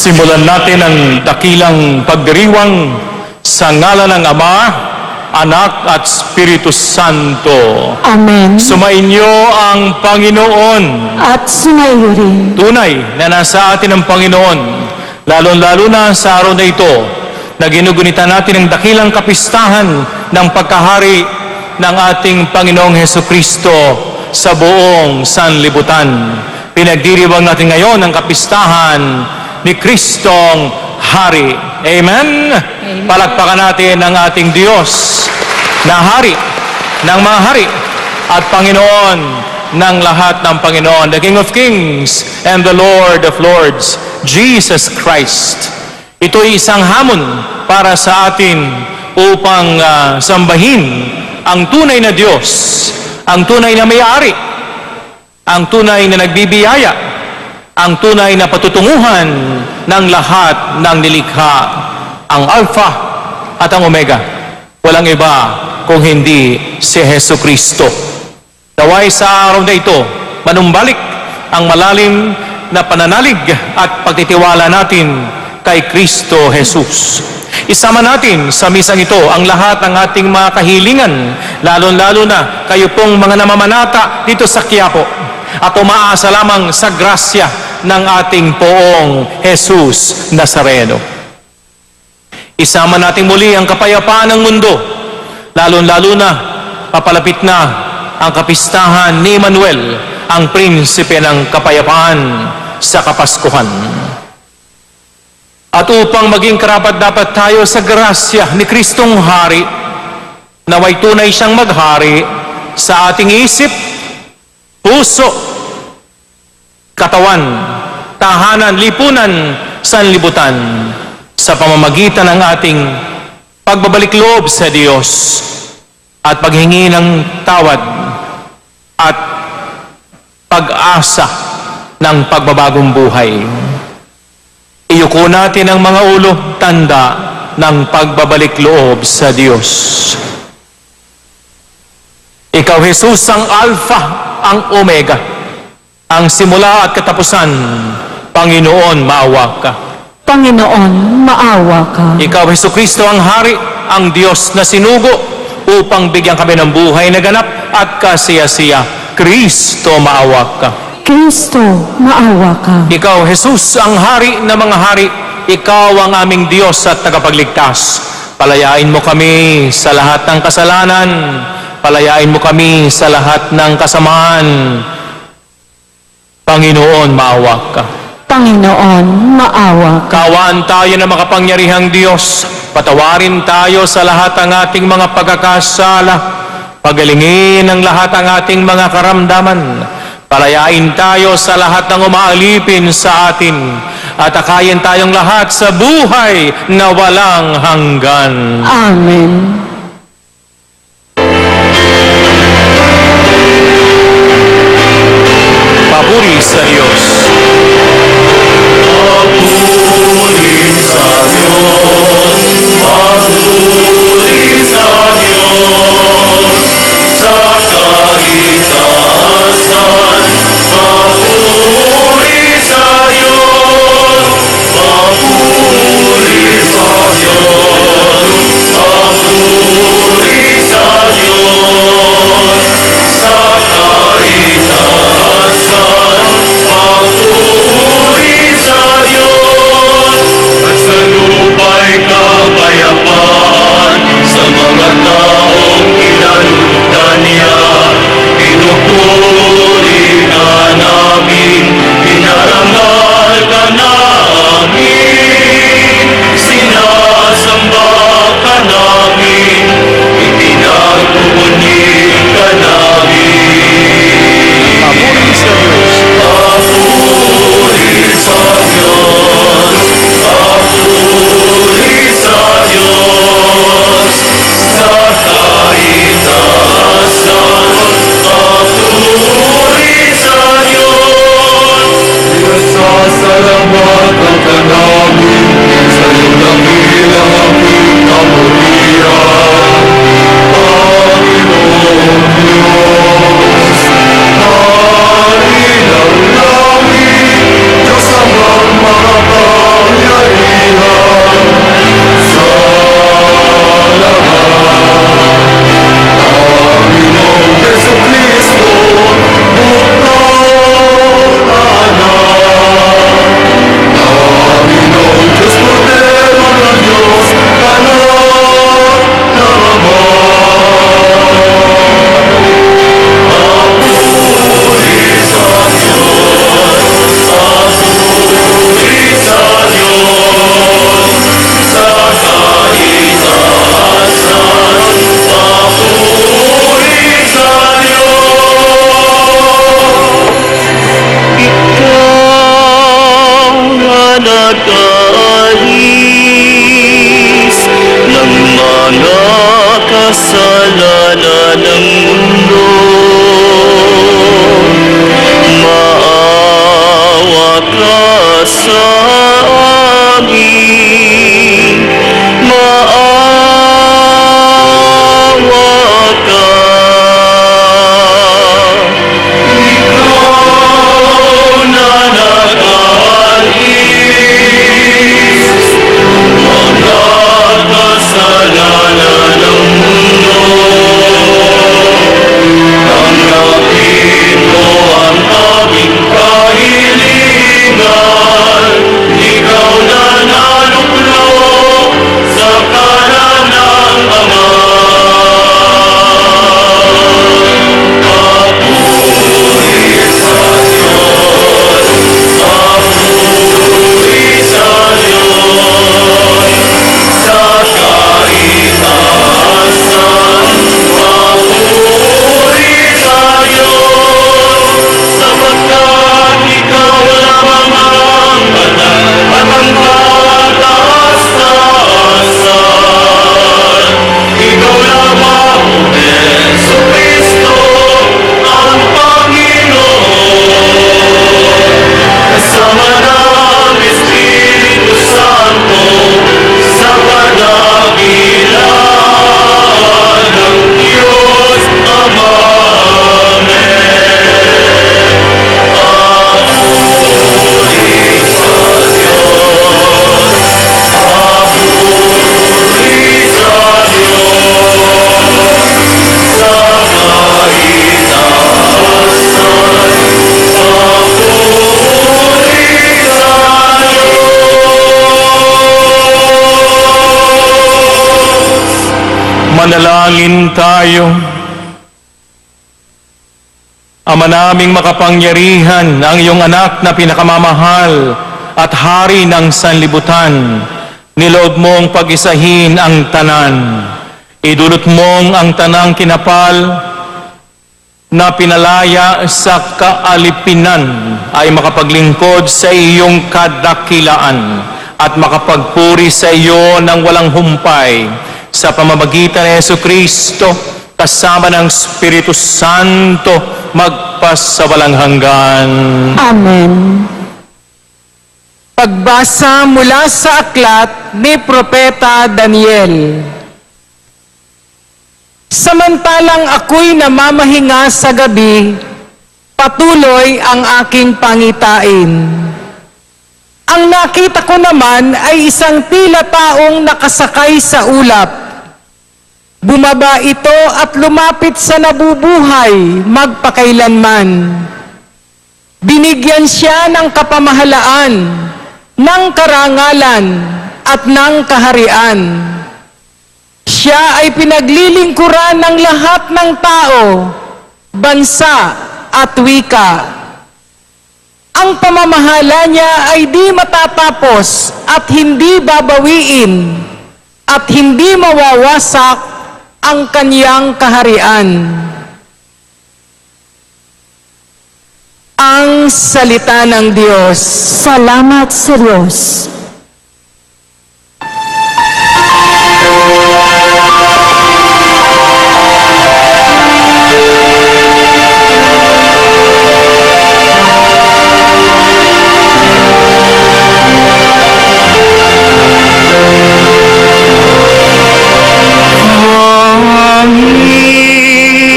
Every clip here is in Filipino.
Simulan natin ang dakilang pagdiriwang sa ngalan ng Ama, Anak at Espiritu Santo. Amen. Sumainyo ang Panginoon. At sumaiyo rin. Tunay na nasa atin ang Panginoon, lalo-lalo na sa araw na ito, na ginugunita natin ang dakilang kapistahan ng pagkahari ng ating Panginoong Hesukristo sa buong sanlibutan. Pinagdiriwang natin ngayon ang kapistahan ni Kristong Hari. Amen? Amen. Palakpakan natin ang ating Diyos na Hari ng mga hari at Panginoon ng lahat ng Panginoon, the King of Kings and the Lord of Lords, Jesus Christ. Ito'y isang hamon para sa atin upang sambahin ang tunay na Diyos, ang tunay na may-ari, ang tunay na nagbibiyaya, ang tunay na patutunguhan ng lahat ng nilikha, ang Alpha at ang Omega. Walang iba kung hindi si Hesukristo. Naway sa araw na ito, manumbalik ang malalim na pananalig at pagtitiwala natin kay Kristo Jesus. Isama natin sa misang ito ang lahat ng ating mga kahilingan, lalo-lalo na kayo pong mga namamanata dito sa Quiapo at umaasa lamang sa grasya ng ating poong Jesus Nazareno. Isama natin muli ang kapayapaan ng mundo, lalo-lalo na papalapit na ang kapistahan ni Emmanuel, ang prinsipe ng kapayapaan sa Kapaskuhan. At upang maging karapat-dapat tayo sa grasya ni Kristong Hari, naway tunay siyang maghari sa ating isip, puso, katawan, tahanan, lipunan, sanlibutan, sa pamamagitan ng ating pagbabalik loob sa Diyos at paghingi ng tawad at pag-asa ng pagbabagong buhay. Iyuko natin ang mga ulo, tanda ng pagbabalik loob sa Diyos. Ikaw, Jesus, ang Alpha, ang Omega, ang simula at katapusan. Panginoon, maawa ka. Panginoon, maawa ka. Ikaw, Hesukristo, ang Hari, ang Diyos na sinugo upang bigyan kami ng buhay na ganap at kasiyasiya. Kristo, maawa ka. Kristo, maawa ka. Ikaw, Jesus, ang Hari ng mga hari. Ikaw ang aming Diyos at tagapagligtas. Palayain mo kami sa lahat ng kasalanan. Palayain mo kami sa lahat ng kasamaan. Panginoon, maawa ka. Panginoon, maawa ka. Kawaan tayo ng makapangyarihang Diyos. Patawarin tayo sa lahat ng ating mga pagkakasala. Pagalingin ang lahat ng ating mga karamdaman. Palayain tayo sa lahat ng umaalipin sa atin. At akayin tayong lahat sa buhay na walang hanggan. Amen. Papuri sa Diyos. Papuri sa Diyos, papuri sa Diyos, sa kaligtasan. Papuri sa Diyos, papuri sa Diyos, papuri Manalangin tayo. Ama naming makapangyarihan, ang iyong anak na pinakamamahal at hari ng sanlibutan, niloob mong pag-isahin ang tanan. Idulot mong ang tanang kinapal na pinalaya sa kaalipinan ay makapaglingkod sa iyong kadakilaan at makapagpuri sa iyo ng walang humpay sa pamamagitan ni Jesucristo kasama ng Espiritu Santo magpasawalang hanggan. Amen. Pagbasa mula sa aklat ni Propeta Daniel. Samantalang ako'y namamahinga sa gabi, patuloy ang aking pangitain. Ang nakita ko naman ay isang tila taong nakasakay sa ulap. Bumaba ito at lumapit sa nabubuhay magpakailanman. Binigyan siya ng kapamahalaan, ng karangalan at ng kaharian. Siya ay pinaglilingkuran ng lahat ng tao, bansa at wika. Ang pamamahala niya ay di matatapos at hindi babawiin at hindi mawawasak ang kaniyang kaharian. Ang salita ng Diyos. Salamat sa Diyos.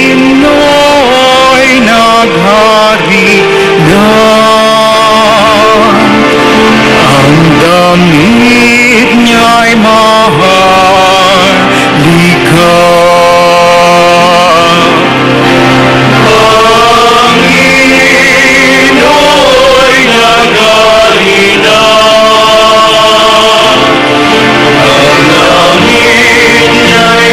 Pangino'y naghari na, ang damit niya'y mahalika. Pangino'y naghari na, ang langit niya'y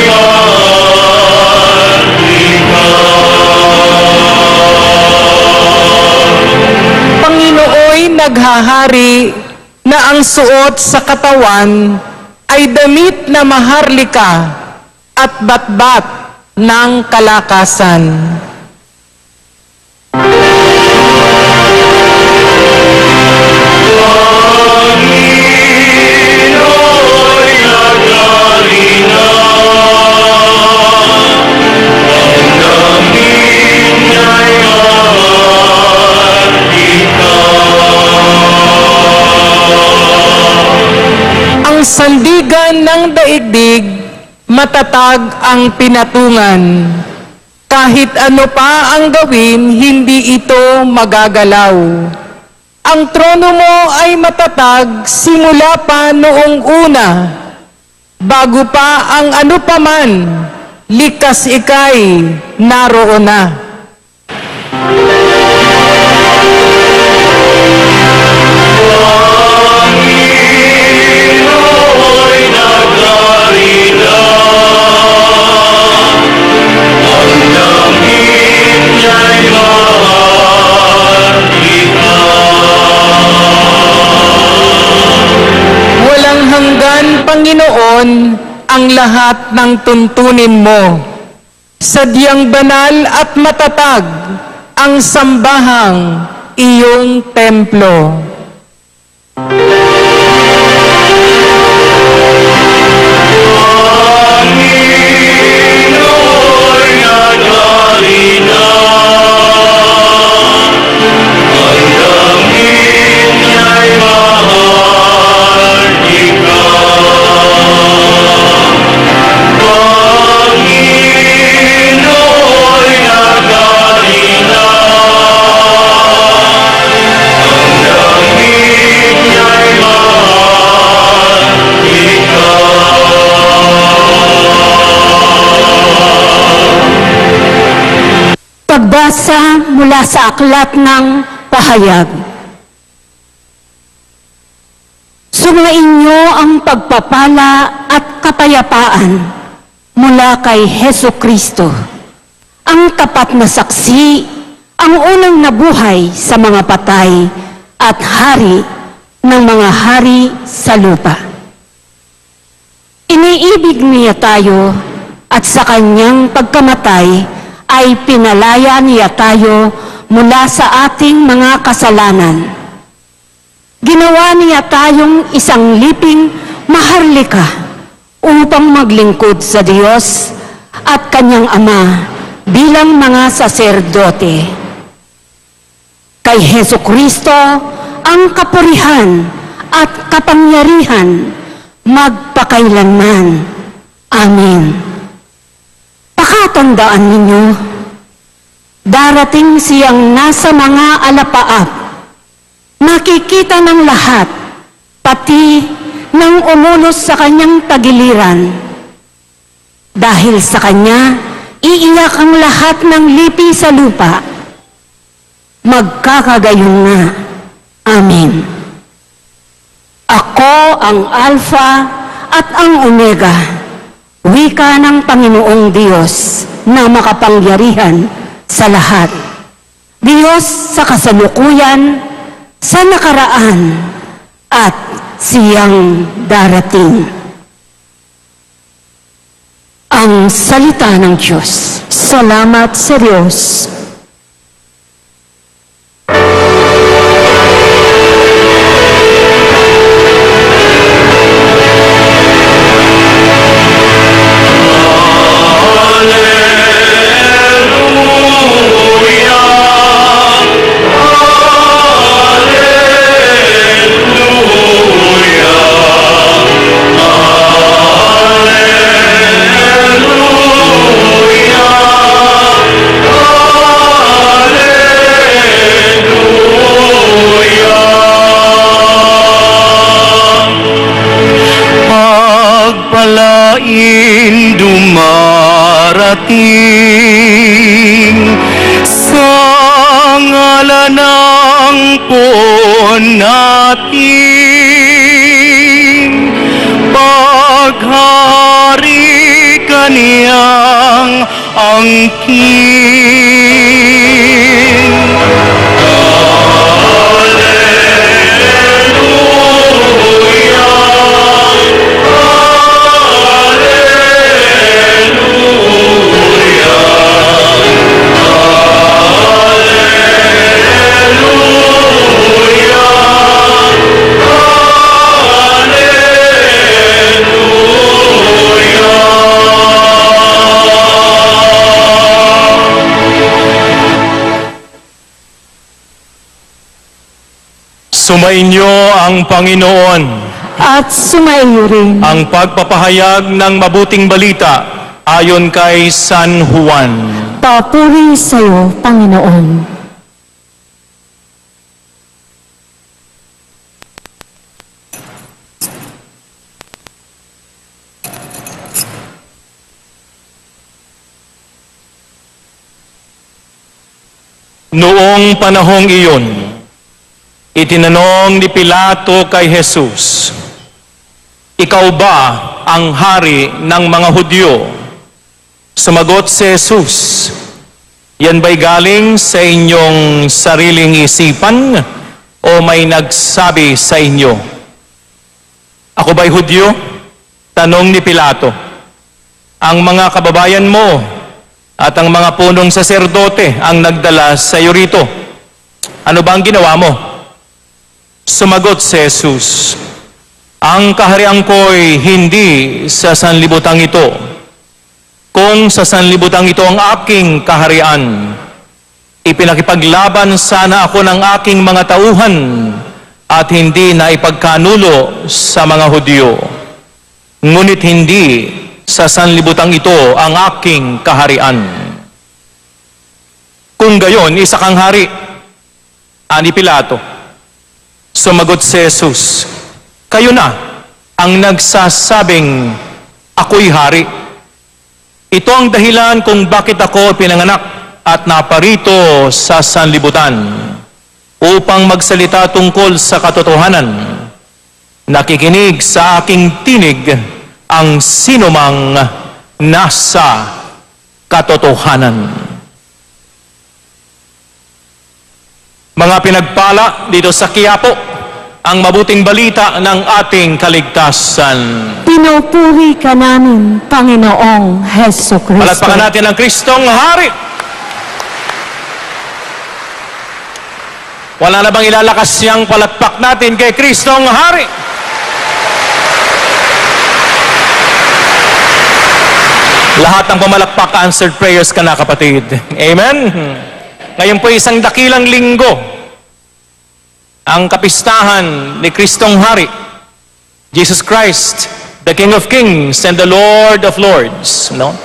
Pangino'y naghahari na ang suot sa katawan ay damit na maharlika at batbat ng kalakasan. Pangino'y naghari na, ang langit niya'y mahalika. Ang sandigan ng daigdig, matatag ang pinatungan. Kahit ano pa ang gawin, hindi ito magagalaw. Ang trono mo ay matatag simula pa noong una. Bago pa ang ano paman, likas ika'y naroon na. Pangino'y naghari na, ang langit niya'y mahalika. Walang hanggan, Panginoon, ang lahat ng tuntunin mo. Sadyang banal at matatag ang sambahang iyong templo. Pangino'y naghari na, ang langit niya'y mahalika. Pangino'y naghari na, ang langit niya'y mahalika. Pagbasa mula sa aklat ng pahayag. Sumainyo ang pagpapala at kapayapaan mula kay Heso Kristo, ang tapat na saksi, ang unang nabuhay sa mga patay at hari ng mga hari sa lupa. Iniibig niya tayo at sa kanyang pagkamatay ay pinalaya niya tayo mula sa ating mga kasalanan. Ginawa niya tayong isang liping maharlika upang maglingkod sa Diyos at kanyang Ama bilang mga saserdote. Kay Heso Kristo ang kapurihan at kapangyarihan magpakailanman. Amen. Pakatandaan ninyo, darating siyang nasa mga alapaap, nakikita ng lahat, pati ng umulos sa kanyang tagiliran. Dahil sa kanya, iiyak ang lahat ng lipi sa lupa. Magkakagayon na. Amen. Ako ang Alpha at ang Omega, wika ng Panginoong Diyos na makapangyarihan sa lahat. Diyos sa kasalukuyan, sa nakaraan, at siyang darating. Ang salita ng Diyos. Salamat sa Diyos. Pagpalain dumarating sa ngalan ng poon natin. Paghari kaniyang angkin. Sumainyo ang Panginoon. At sumaiyo rin. Ang pagpapahayag ng mabuting balita ayon kay San Juan. Papuri sa iyo, Panginoon. Noong panahong iyon, itinanong ni Pilato kay Jesus, "Ikaw ba ang hari ng mga Hudyo?" Sumagot si Jesus, "Yan ba'y galing sa inyong sariling isipan o may nagsabi sa inyo?" "Ako ba'y Hudyo?" tanong ni Pilato. "Ang mga kababayan mo at ang mga punong saserdote ang nagdala sa iyo rito. Ano ba ang ginawa mo?" Sumagot si Jesus, "Ang kaharian ko'y hindi sa sanlibutang ito. Kung sa sanlibutang ito ang aking kaharian, ipinakipaglaban sana ako ng aking mga tauhan at hindi na ipagkanulo sa mga Hudyo. Ngunit hindi sa sanlibutang ito ang aking kaharian." "Kung gayon, isa kang hari," ani Pilato. Sumagot si Jesus, "Kayo na ang nagsasabing ako'y hari. Ito ang dahilan kung bakit ako pinanganak at naparito sa sanlibutan, upang magsalita tungkol sa katotohanan. Nakikinig sa aking tinig ang sinumang nasa katotohanan. Mga pinagpala dito sa Quiapo, ang mabuting balita ng ating kaligtasan. Pinupuri ka namin, Panginoong Heso Kristo. Palakpakan natin ang Kristong Hari. Wala na bang ilalakas siyang palakpak natin kay Kristong Hari? Lahat ng pumalakpak, answered prayers ka na, kapatid. Amen? Ngayon po isang dakilang linggo, ang kapistahan ni Kristong Hari, Jesus Christ, the King of Kings and the Lord of Lords. No?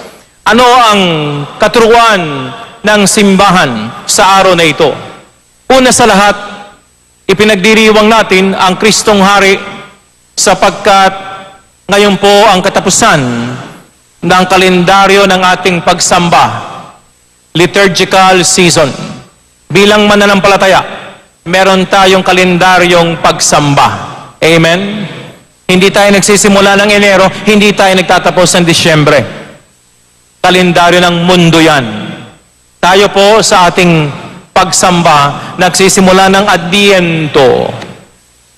Ano ang katuruan ng simbahan sa araw na ito? Una sa lahat, ipinagdiriwang natin ang Kristong Hari sapagkat ngayon po ang katapusan ng kalendaryo ng ating pagsamba, liturgical season. Bilang mananampalataya, meron tayong kalendaryong pagsamba. Amen? Hindi tayo nagsisimula ng Enero, hindi tayo nagtatapos ng Disyembre. Kalendaryo ng mundo yan. Tayo po sa ating pagsamba, nagsisimula ng Adviento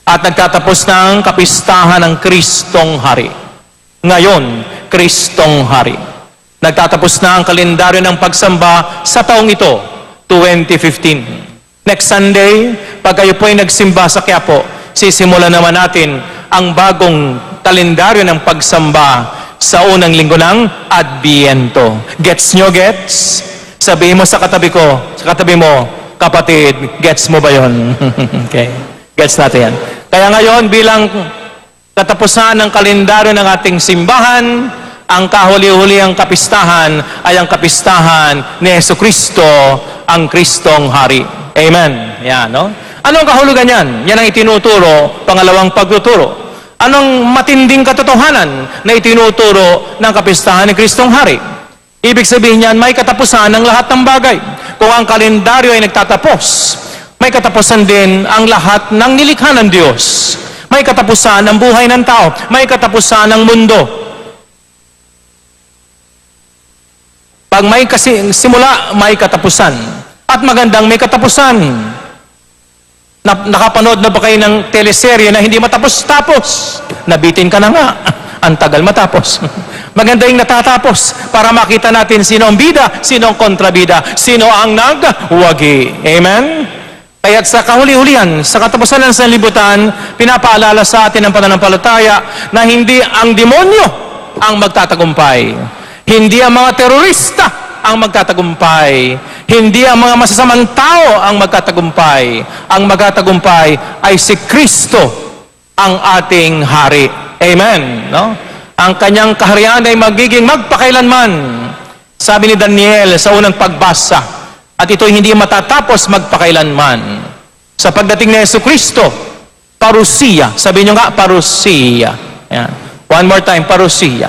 at nagtatapos ng kapistahan ng Kristong Hari. Ngayon, Kristong Hari. Nagtatapos na ang kalendaryo ng pagsamba sa taong ito, 2015. Next Sunday, pag kayo po ay nagsimba sa Quiapo, sisimula naman natin ang bagong kalendaryo ng pagsamba sa unang linggo ng Adviento. Gets nyo, gets? Sabihin mo sa katabi ko, sa katabi mo, kapatid, gets mo ba yun? Okay, gets natin yan. Kaya ngayon, bilang katapusan ng kalendaryo ng ating simbahan, ang kahuli-huliang kapistahan ay ang kapistahan ni Hesus Kristo, ang Kristong Hari. Amen. Yan, no? Anong kahulugan yan? Yan ang itinuturo, pangalawang pagtuturo. Anong matinding katotohanan na itinuturo ng kapistahan ni Kristong Hari? Ibig sabihin niyan, may katapusan ng lahat ng bagay. Kung ang kalendaryo ay nagtatapos, may katapusan din ang lahat ng nilikha ng Diyos. May katapusan ng buhay ng tao. May katapusan ng mundo. Pag may simula, may katapusan. At magandang may katapusan. Nakapanood na ba kayo ng teleserye na hindi matapos-tapos? Nabitin ka na nga. Ang tagal matapos. Maganda yung natatapos para makita natin sino ang bida, sino ang kontrabida, sino ang nagwagi. Amen? Kaya sa kahuli-hulihan, sa katapusan ng sanlibutan, pinapaalala sa atin ang pananampalataya na hindi ang demonyo ang magtatagumpay. Hindi ang mga terorista ang magtatagumpay. Hindi ang mga masasamang tao ang magtatagumpay. Ang magtatagumpay ay si Kristo, ang ating Hari. Amen. No? Ang kanyang kaharian ay magiging magpakailanman. Sabi ni Daniel sa unang pagbasa, at ito'y hindi matatapos magpakailanman. Sa pagdating ni Hesus Kristo, parusia. Sabi nyo nga, parusia. Yan. One more time, parusia.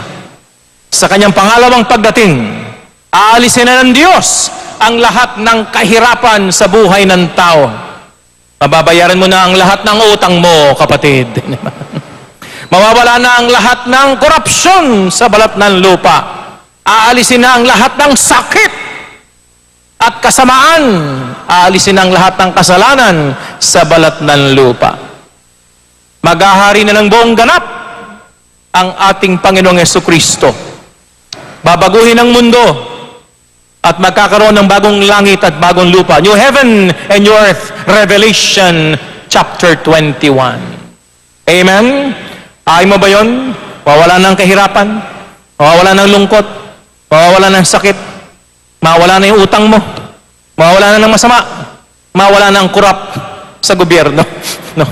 Sa kanyang pangalawang pagdating, aalisin na ng Diyos ang lahat ng kahirapan sa buhay ng tao. Mababayaran mo na ang lahat ng utang mo, kapatid. Mawawala na ang lahat ng korupsyon sa balat ng lupa. Aalisin na ang lahat ng sakit at kasamaan. Aalisin ang lahat ng kasalanan sa balat ng lupa. Maghahari na ng buong ganap ang ating Panginoong Jesucristo. Babaguhin ang mundo at magkakaroon ng bagong langit at bagong lupa. New heaven and new earth. Revelation chapter 21. Amen? Ayaw mo ba yun? Mawawala ng kahirapan, mawawala ng lungkot, mawawala ng sakit, mawawala na yung utang mo, mawawala na ng masama, mawawala ng kurap sa gobyerno. No.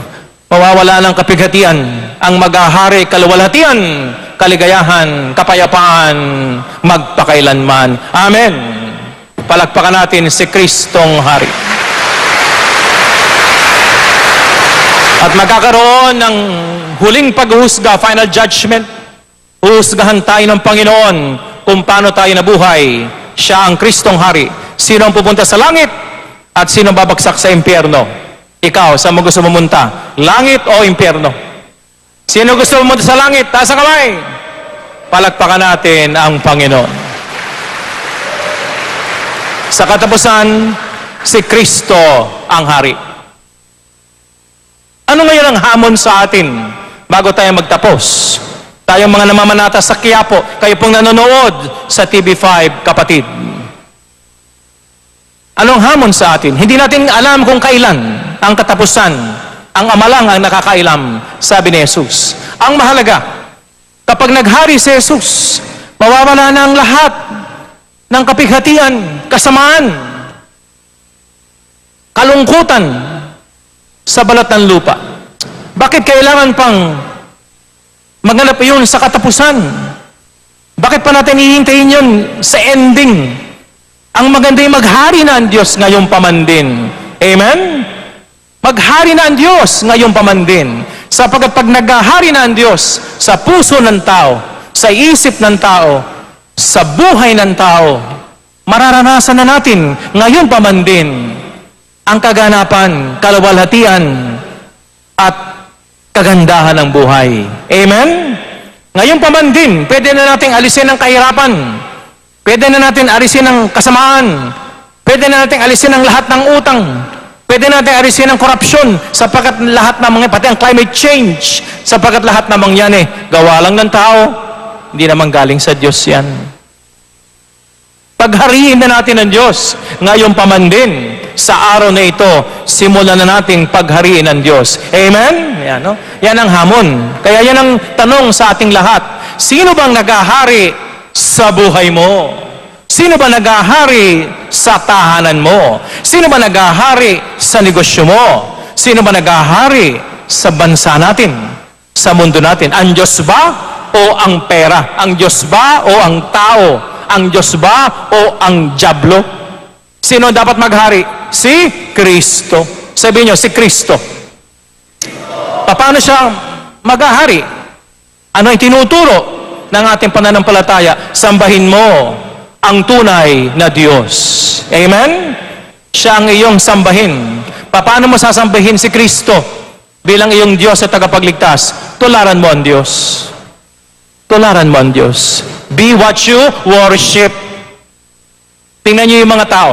Mawawala ng kapighatian, ang maghahari, kaluwalhatian, kaligayahan, kapayapaan, magpakailanman. Amen. Palakpakan natin si Kristong Hari. At magkakaroon ng huling paghuhusga, final judgment. Huhusgahan tayo ng Panginoon kung paano tayo nabuhay. Siya ang Kristong Hari. Sino ang pupunta sa langit at sino babagsak sa impyerno? Ikaw, saan mo gusto pumunta? Langit o impyerno? Sino gusto pumunta sa langit? Taas ang kamay. palakpakan natin ang Panginoon. Sa katapusan, si Kristo ang hari. Ano ngayon ang hamon sa atin bago tayo magtapos? Tayong mga namamanata sa Quiapo, kayo pong nanonood sa TV5, kapatid. Anong hamon sa atin? Hindi natin alam kung kailan ang katapusan. Ang Ama lang ang nakakailam, sabi ni Jesus. Ang mahalaga, kapag naghari si Jesus, mawawala na ang lahat ng kapighatian, kasamaan, kalungkutan sa balat ng lupa. Bakit kailangan pang maghanap yun sa katapusan? Bakit pa natin hihintayin yun sa ending? Ang maganda yung maghari na ang Diyos ngayong pamandin. Amen? Maghari na ang Diyos ngayong pamandin. Sapagkat pag naghahari na ang Diyos sa puso ng tao, sa isip ng tao, sa buhay ng tao, mararanasan na natin ngayong pamandin ang kaganapan, kaluwalhatian, at kagandahan ng buhay. Amen? Ngayong pamandin, pwede na natin alisin ang kahirapan. Pwede na natin alisin ang kasamaan. Pwede na natin alisin ang lahat ng utang. Pwede na natin alisin ang korupsyon sapagkat lahat ng mga, pati ang climate change, sapagkat lahat ng mga yan gawa lang ng tao. Hindi naman galing sa Diyos yan. Paghariin na natin ang Diyos ngayong pamandin. Sa araw na ito, simulan na nating paghariin ang Diyos. Amen? Yan, no? Yan ang hamon. Kaya yan ang tanong sa ating lahat. Sino bang nagahari sa buhay mo? Sino ba nagahari sa tahanan mo? Sino ba nagahari sa negosyo mo? Sino ba nagahari sa bansa natin? Sa mundo natin? Ang Diyos ba o ang pera? Ang Diyos ba o ang tao? Ang Diyos ba o ang dyablo? Sino dapat maghari? Si Kristo. Sabihin nyo, si Kristo. Paano siya maghahari? Ano ang tinuturo ng ating pananampalataya? Sambahin mo ang tunay na Diyos. Amen? Siya ang iyong sambahin. Paano mo sasambahin si Kristo bilang iyong Diyos at tagapagligtas? Tularan mo ang Diyos. Tularan mo ang Diyos. Be what you worship. Tingnan niyo yung mga tao.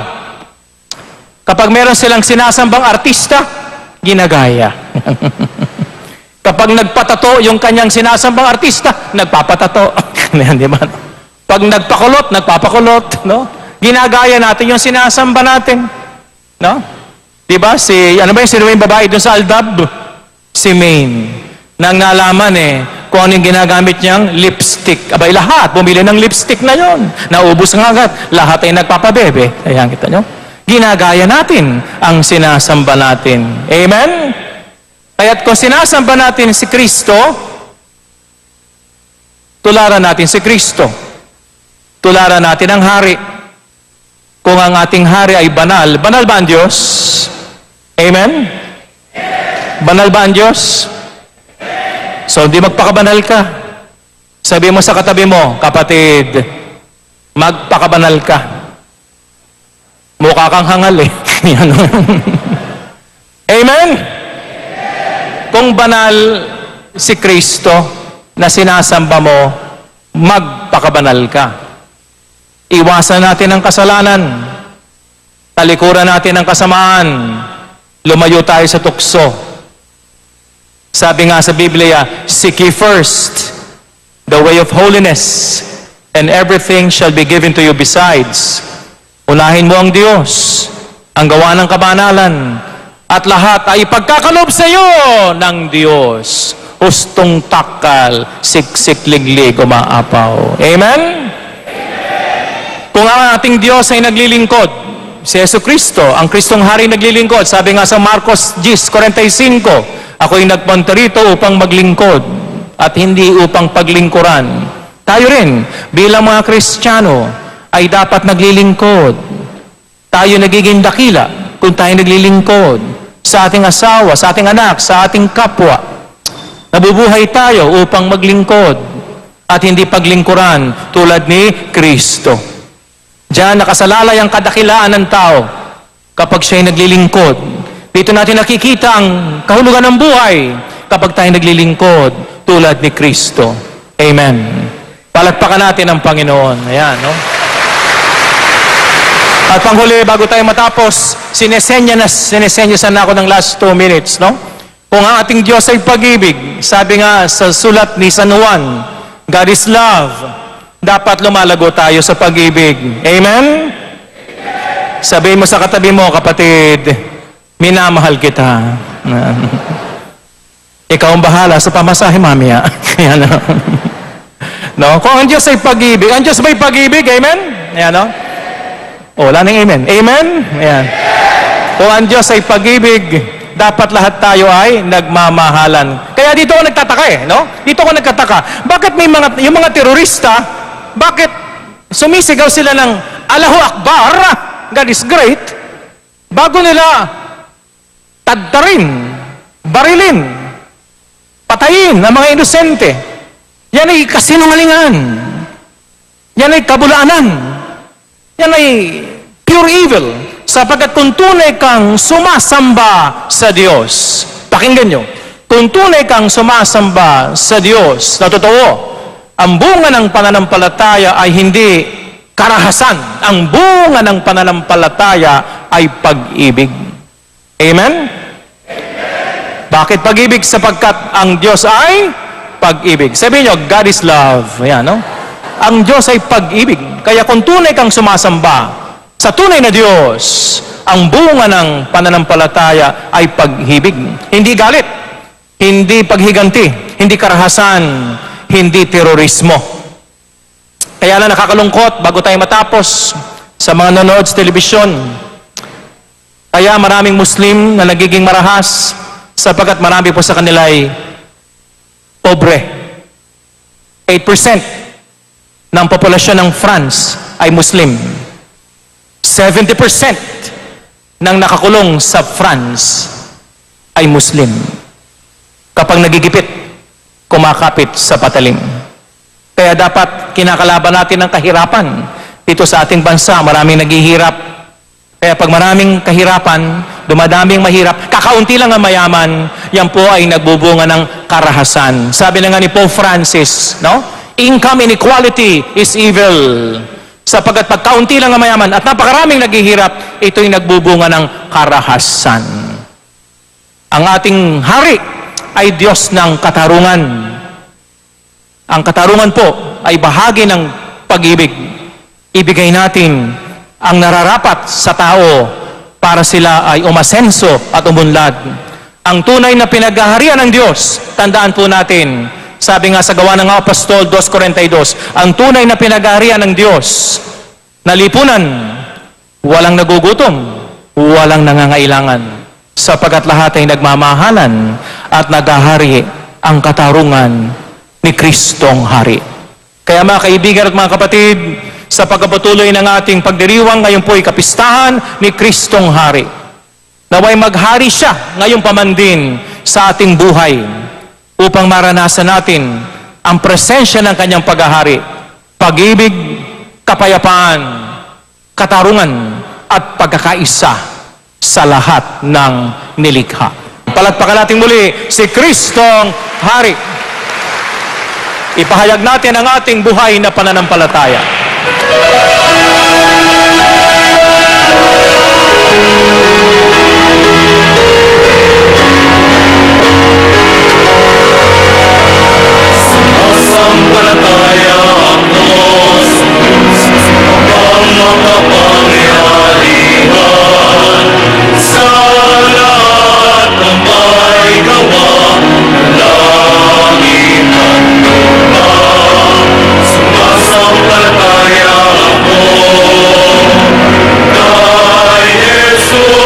Kapag meron silang sinasambang artista, ginagaya. Kapag nagpatato yung kanyang sinasambang artista, nagpapatato. Di ba? Pag nagpakulot, nagpapakulot. No? Ginagaya natin yung sinasamba natin. No? Di ba? Ano ba yung babae dun sa Aldab? Si Maine. Nang nalaman kung ano yung ginagamit niyang lipstick. Abay, lahat, bumili ng lipstick na yon. Naubos nga agad. Lahat ay nagpapabebe. Ayan, kita nyo? Ginagaya natin ang sinasamba natin. Amen? Kaya't kung sinasamba natin si Kristo, tularan natin si Kristo. Tularan natin ang hari. Kung ang ating hari ay banal, banal ba ang Diyos? Amen? Banal ba ang Diyos? So, di magpakabanal ka. Sabi mo sa katabi mo, kapatid, magpakabanal ka. Mukha kang hangal Yan. Amen? Kung banal si Kristo na sinasamba mo, magpakabanal ka. Iwasan natin ang kasalanan. Talikuran natin ang kasamaan. Lumayo tayo sa tukso. Sabi nga sa Biblia, seek ye first the way of holiness, and everything shall be given to you besides. Unahin mo ang Diyos, ang gawa ng kabanalan, at lahat ay ipagkakalob sa iyo ng Diyos. Hustong takal, siksik liglig, umaapaw. Amen? Kung ang ating Diyos ay naglilingkod, si Yesu Kristo, ang Kristong Hari naglilingkod, sabi nga sa Marcos 10:45, ako'y nagpunta rito upang maglingkod at hindi upang paglingkuran. Tayo rin, bilang mga Kristiyano, ay dapat naglilingkod. Tayo nagiging dakila kung tayo naglilingkod sa ating asawa, sa ating anak, sa ating kapwa. Nabubuhay tayo upang maglingkod at hindi paglingkuran tulad ni Kristo. Diyan nakasalalay ang kadakilaan ng tao kapag siya'y naglilingkod. Dito natin nakikita ang kahulugan ng buhay kapag tayo naglilingkod tulad ni Kristo. Amen. Palakpakan natin ang Panginoon. Ayan, no? At panghuli, bago tayo matapos, sinesenyasan na ako ng last 2 minutes, no? Kung ang ating Diyos ay pag-ibig, sabi nga sa sulat ni San Juan, God is love. Dapat lumalago tayo sa pag-ibig. Amen? Sabihin mo sa katabi mo, kapatid, minamahal kita. Ikaw ang bahala sa pamasahe, mamaya. Ayan, no? No? Kung ang Diyos ay pag-ibig, ang Diyos ba'y pag-ibig? Amen? Ayan, no? O, wala nang amen. Amen? Ayan. Kung ang Diyos ay pag-ibig, dapat lahat tayo ay nagmamahalan. Kaya dito ako nagtataka no? Dito ako nagtataka. Bakit yung mga terorista, bakit sumisigaw sila ng Allahu Akbar, God is great, bago nila tadtarin, barilin, patayin ang mga inosente? Yan ay kasinungalingan. Yan ay kabulaanan. Yan ay pure evil. Sapagkat kung tunay kang sumasamba sa Diyos, pakinggan nyo, kung tunay kang sumasamba sa Diyos, na totoo, ang bunga ng pananampalataya ay hindi karahasan. Ang bunga ng pananampalataya ay pag-ibig. Amen? Bakit pag-ibig? Sapagkat ang Diyos ay pag-ibig. Sabihin nyo, God is love. Ayan, no? Ang Diyos ay pag-ibig. Kaya kung tunay kang sumasamba sa tunay na Diyos, ang bunga ng pananampalataya ay pag-ibig. Hindi galit, hindi paghiganti, hindi karahasan, hindi terorismo. Kaya lang nakakalungkot, bago tayo matapos, sa mga nanonood sa telebisyon, kaya maraming Muslim na nagiging marahas sapagkat marami po sa kanila ay pobre. 8% ng populasyon ng France ay Muslim. 70% ng nakakulong sa France ay Muslim. Kapag nagigipit, kumakapit sa patalim. Kaya dapat kinakalaban natin ang kahirapan. Dito sa ating bansa, maraming naghihirap. Kaya pag maraming kahirapan, dumadaming mahirap, kakaunti lang ang mayaman, yan po ay nagbubunga ng karahasan. Sabi na nga ni Pope Francis, no? Income inequality is evil. Sapagkat pagkaunti lang ang mayaman at napakaraming naghihirap, ito'y nagbubunga ng karahasan. Ang ating hari ay Diyos ng katarungan. Ang katarungan po ay bahagi ng pag-ibig. Ibigay natin ang nararapat sa tao para sila ay umasenso at umunlad. Ang tunay na pinaghaharian ng Diyos, tandaan po natin, sabi nga sa Gawa ng Apostol 2:42, ang tunay na pinaghaharian ng Diyos na lipunan, walang nagugutom, walang nangangailangan, sapagkat lahat ay nagmamahalan at naghahari ang katarungan ni Kristong Hari. Kaya mga kaibigan at mga kapatid, sa pagpapatuloy ng ating pagdiriwang, ngayon po ay kapistahan ni Kristong Hari. Naway maghari siya ngayong pamandin sa ating buhay upang maranasan natin ang presensya ng kanyang paghahari, pag-ibig, kapayapaan, katarungan, at pagkakaisa sa lahat ng nilikha. Palakpakan natin muli si Kristong Hari. Ipahayag natin ang ating buhay na pananampalataya. Sampalataya ako ang makapangyarihan sa lahat ng may gawa ng langit at lupa. Sumasampalataya ako kay Jesus.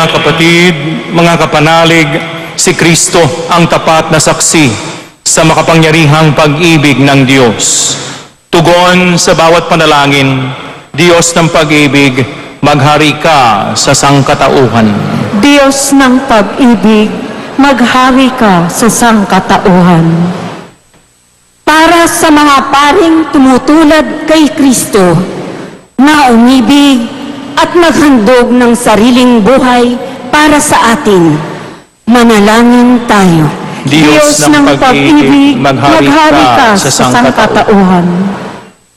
mga kapatid, mga kapanalig, si Kristo ang tapat na saksi sa makapangyarihang pag-ibig ng Diyos. Tugon sa bawat panalangin, Diyos ng pag-ibig, maghari ka sa sangkatauhan. Diyos ng pag-ibig, maghari ka sa sangkatauhan. Para sa mga paring tumutulad kay Kristo, na umibig at maghandog ng sariling buhay para sa atin, manalangin tayo. Diyos ng pag-ibig, maghari ka sa sangkatauhan.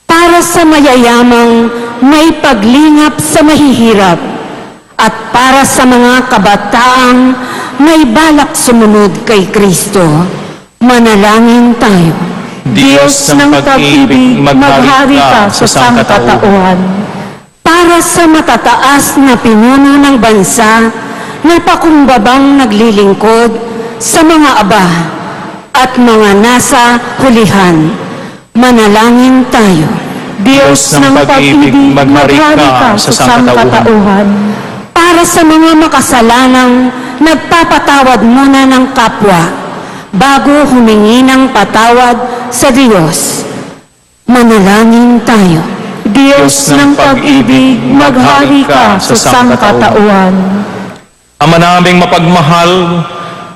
Para sa mayayamang may paglingap sa mahihirap, at para sa mga kabataang may balak sumunod kay Kristo, manalangin tayo. Diyos ng pag-ibig, maghari ka sa sangkatauhan. Para sa matataas na pinuno ng bansa na pakumbabang naglilingkod sa mga aba at mga nasa hulihan, manalangin tayo. Diyos ng pag-ibig, maghari ka sa sangkatauhan. Para sa mga makasalanang nagpapatawad muna ng kapwa bago humingi ng patawad sa Diyos, manalangin tayo. Diyos ng pag-ibig, maghari ka sa sangkatauhan. Ama naming mapagmahal,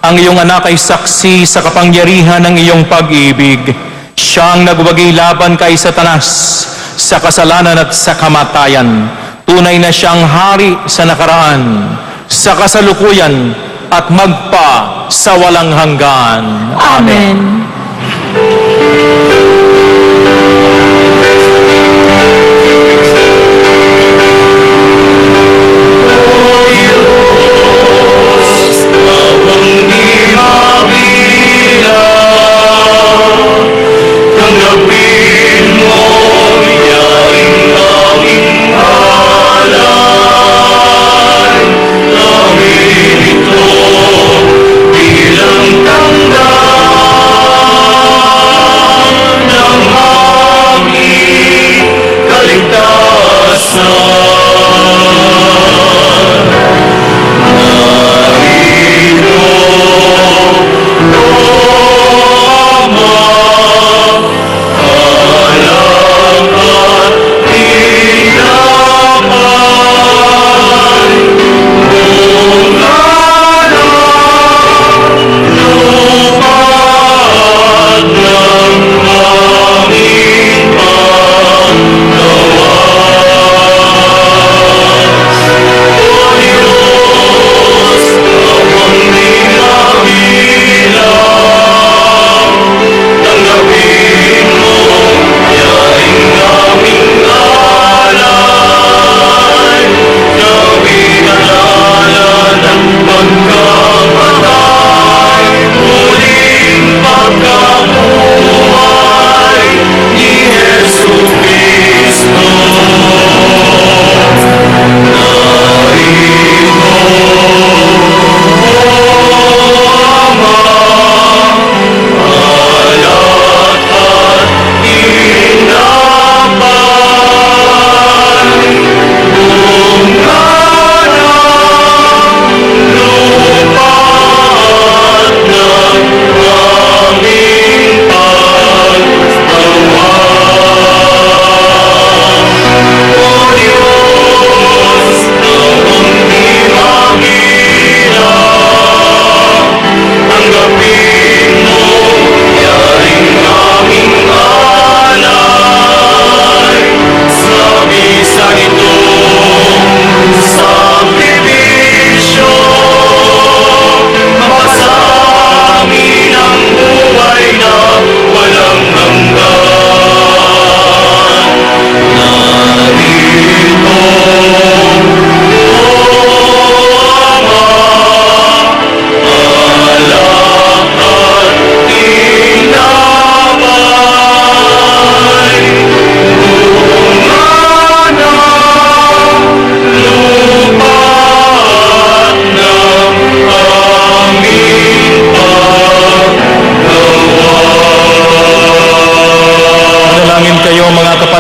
ang iyong anak ay saksi sa kapangyarihan ng iyong pag-ibig. Siyang nagwagi laban kay Satanas sa kasalanan at sa kamatayan. Tunay na siyang hari sa nakaraan, sa kasalukuyan, at magpa sa walang hanggan. Amen. Tanggapin mo, yaring aming halay. Namin ito bilang tanda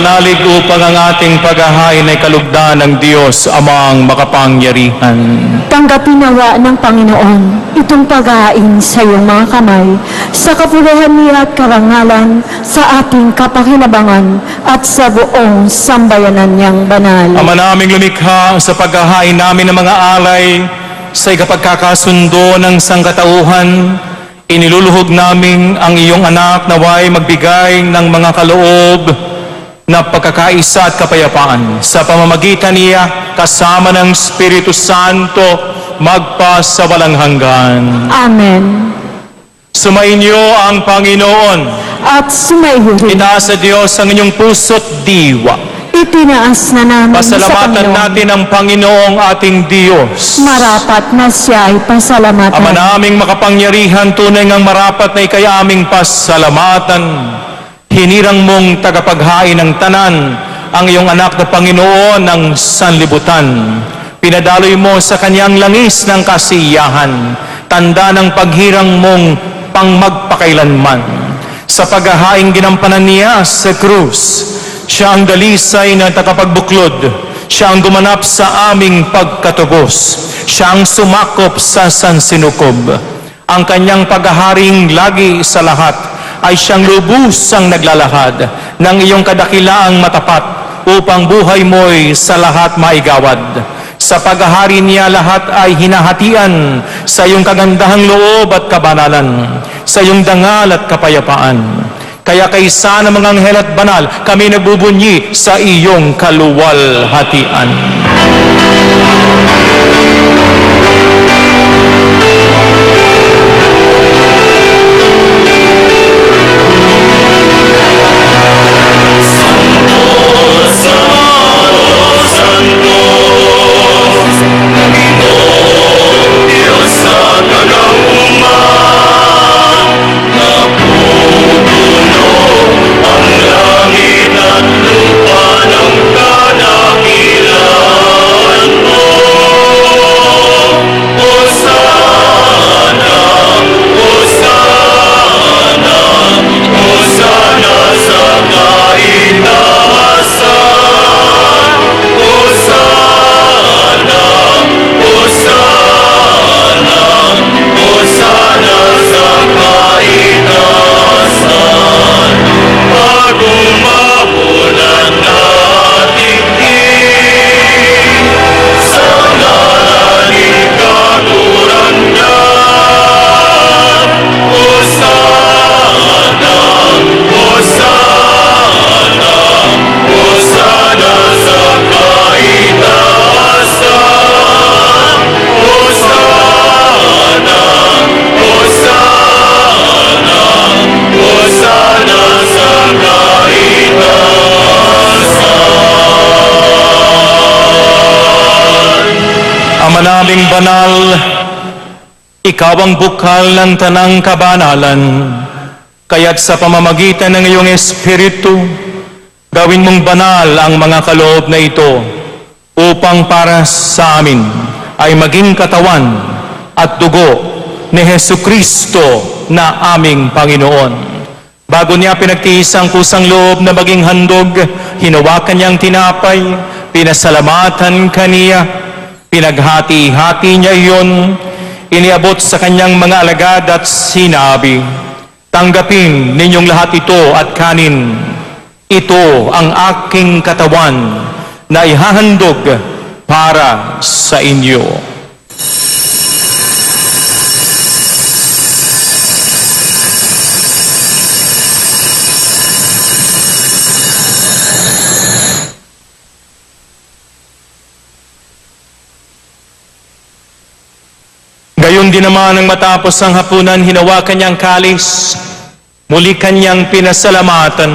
mananalig upang ang ating paghahain ay kalugdan ng Diyos amang makapangyarihan. Tanggapin nawa ng Panginoon itong paghain sa iyong mga kamay sa kapurihan niya at karangalan sa ating kapakinabangan at sa buong sambayanan niyang banal. Ama naming lumikha, sa paghahain namin ng mga alay sa ikapagkakasundo ng sangkatauhan, iniluluhog namin ang iyong anak naway magbigay ng mga kaloob na pagkakaisa at kapayapaan. Sa pamamagitan niya, kasama ng Espiritu Santo, magpa sa walang hanggan. Amen. Sumainyo ang Panginoon. At sumaiho rin. Itaas sa Diyos ang inyong puso't diwa. Itinaas na namin sa Pasalamatan Panginoon. natin ang Panginoong ating Diyos. Marapat na siya ay pasalamatan. Ama naming makapangyarihan, tunay ngang marapat na ikay aming pasalamatan. Hinirang mong tagapaghain ng tanan ang iyong anak na Panginoon ng sanlibutan. Pinadaloy mo sa kanyang langis ng kasiyahan, tanda ng paghirang mong pangmagpakailanman. Sa paghahaing ginampanan niya sa krus, siya ang dalisay na takapagbuklod. Siya ang gumanap sa aming pagkatubos. Siya ang sumakop sa sansinukob. Ang kanyang paghaharing lagi sa lahat ay siyang lubusang naglalahad ng iyong kadakilaang matapat upang buhay mo'y sa lahat maigawad. Sa paghahari niya lahat ay hinahatian sa iyong kagandahang loob at kabanalan, sa iyong dangal at kapayapaan. Kaya kaysa ng mga anghel at banal, kami nagbubunyi sa iyong kaluwalhatian. Ama naming banal, ikaw ang bukal ng tanang kabanalan, kaya't sa pamamagitan ng iyong Espiritu, gawin mong banal ang mga kaloob na ito upang para sa amin ay maging katawan at dugo ni Hesukristo na aming Panginoon. Bago niya pinagtiis ang kusang loob na maging handog, hinawakan niyang tinapay, pinasalamatan kaniya, pinaghati-hati niya iyon, iniabot sa kanyang mga alagad at sinabi, "Tanggapin ninyong lahat ito at kanin. Ito ang aking katawan na ihahandog para sa inyo." Gayon din naman nang matapos ang hapunan, hinawakan niyang kalis, muli kanyang pinasalamatan.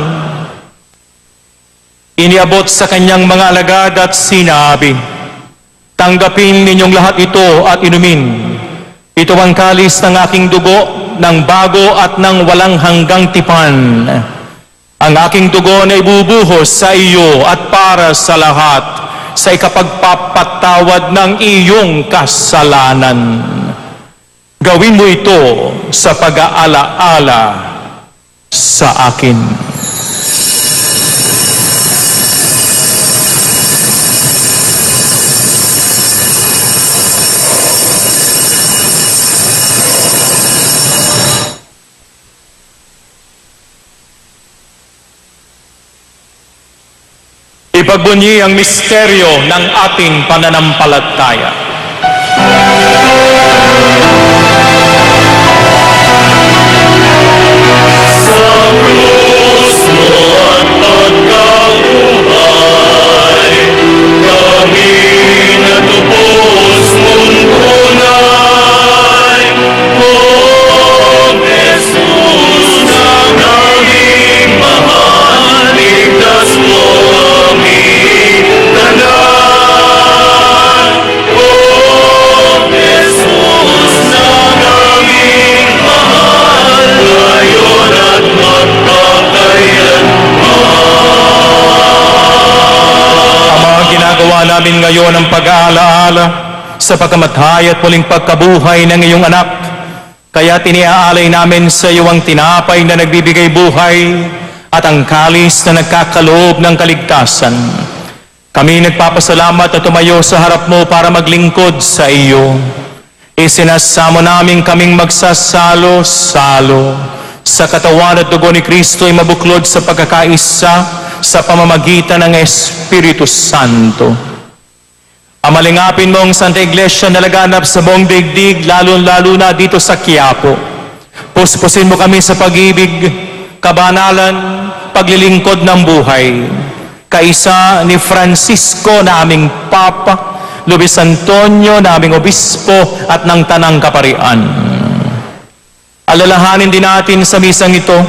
Iniabot sa kanyang mga alagad at sinabi, "Tanggapin ninyong lahat ito at inumin. Ito ang kalis ng aking dugo, ng bago at ng walang hanggang tipan. Ang aking dugo na ibubuhos sa iyo at para sa lahat, sa ikapagpapatawad ng iyong kasalanan. Gawin mo ito sa pag-aala-ala sa akin." Ipagbunyi ang misteryo ng ating pananampalataya. Namin ngayon ang pag-aalaala sa pagkamatay at muling pagkabuhay ng iyong anak. Kaya tiniaalay namin sa iyo ang tinapay na nagbibigay buhay at ang kalis na nagkakaloob ng kaligtasan. Kami nagpapasalamat at tumayo sa harap mo para maglingkod sa iyo. Isinasamo namin kaming magsasalo-salo sa katawan at dugo ni Kristo ay mabuklod sa pagkakaisa sa pamamagitan ng Espiritu Santo. Amalingapin mo ang Santa Iglesia na laganap sa buong daigdig, lalo-lalo na dito sa Quiapo. Puspusin mo kami sa pag-ibig, kabanalan, paglilingkod ng buhay. Kaisa ni Francisco na aming Papa, Luis Antonio na aming Obispo at ng Tanang Kaparian. Alalahanin din natin sa misang ito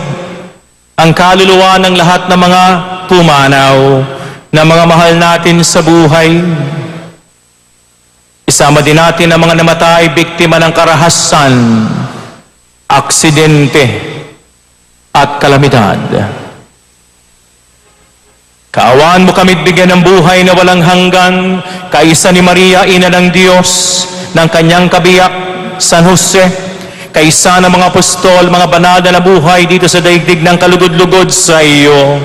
ang kaluluwa ng lahat ng mga pumanaw na mga mahal natin sa buhay. Isama din natin ang mga namatay biktima ng karahasan, aksidente at kalamidad. Kaawaan mo kami't bigyan ng buhay na walang hanggan, kaisa ni Maria, Ina ng Diyos, ng kanyang kabiyak, San Jose, kaisa ng mga apostol, mga banal na buhay dito sa daigdig ng kalugod-lugod sa iyo.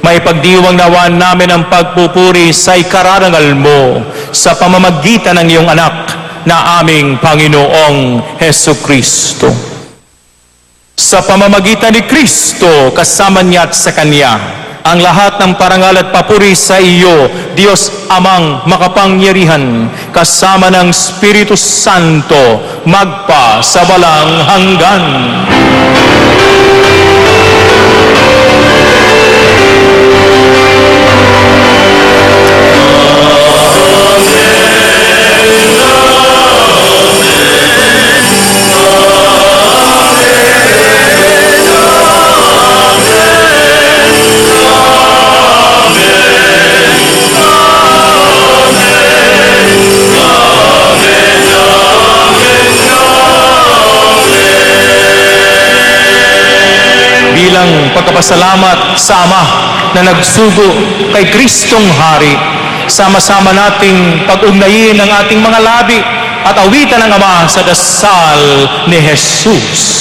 May pagdiwang nawaan namin ang pagpupuri sa ikararangal mo sa pamamagitan ng iyong anak na aming Panginoong Hesu Kristo. Sa pamamagitan ni Kristo, kasama niya at sa Kanya, ang lahat ng parangal at papuri sa iyo, Diyos Amang makapangyarihan, kasama ng Espiritu Santo, magpa sa walang hanggan. Bilang pagkapasalamat sa Ama na nagsugo kay Kristong Hari, sama-sama nating pag-ugnayin ang ating mga labi at awitan ng Ama sa dasal ni Jesus.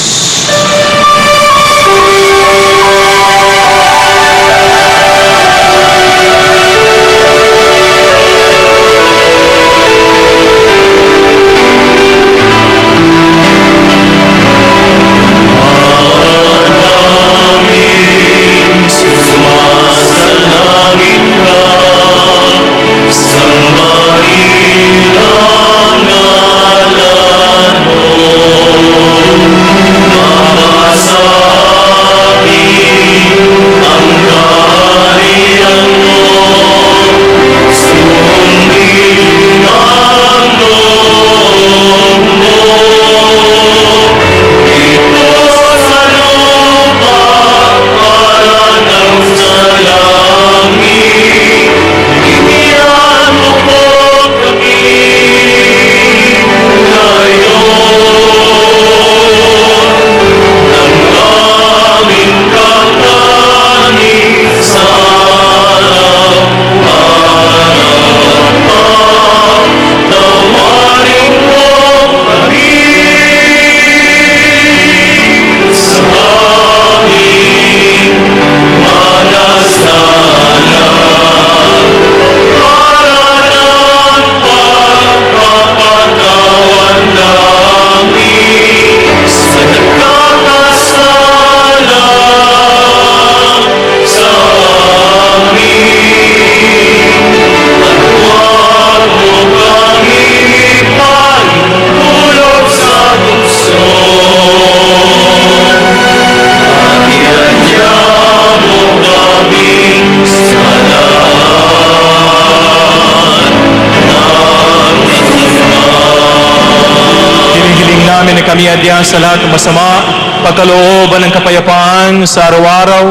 kami adya sa lahat ng masama, pagkalooban ng kapayapaan sa araw-araw,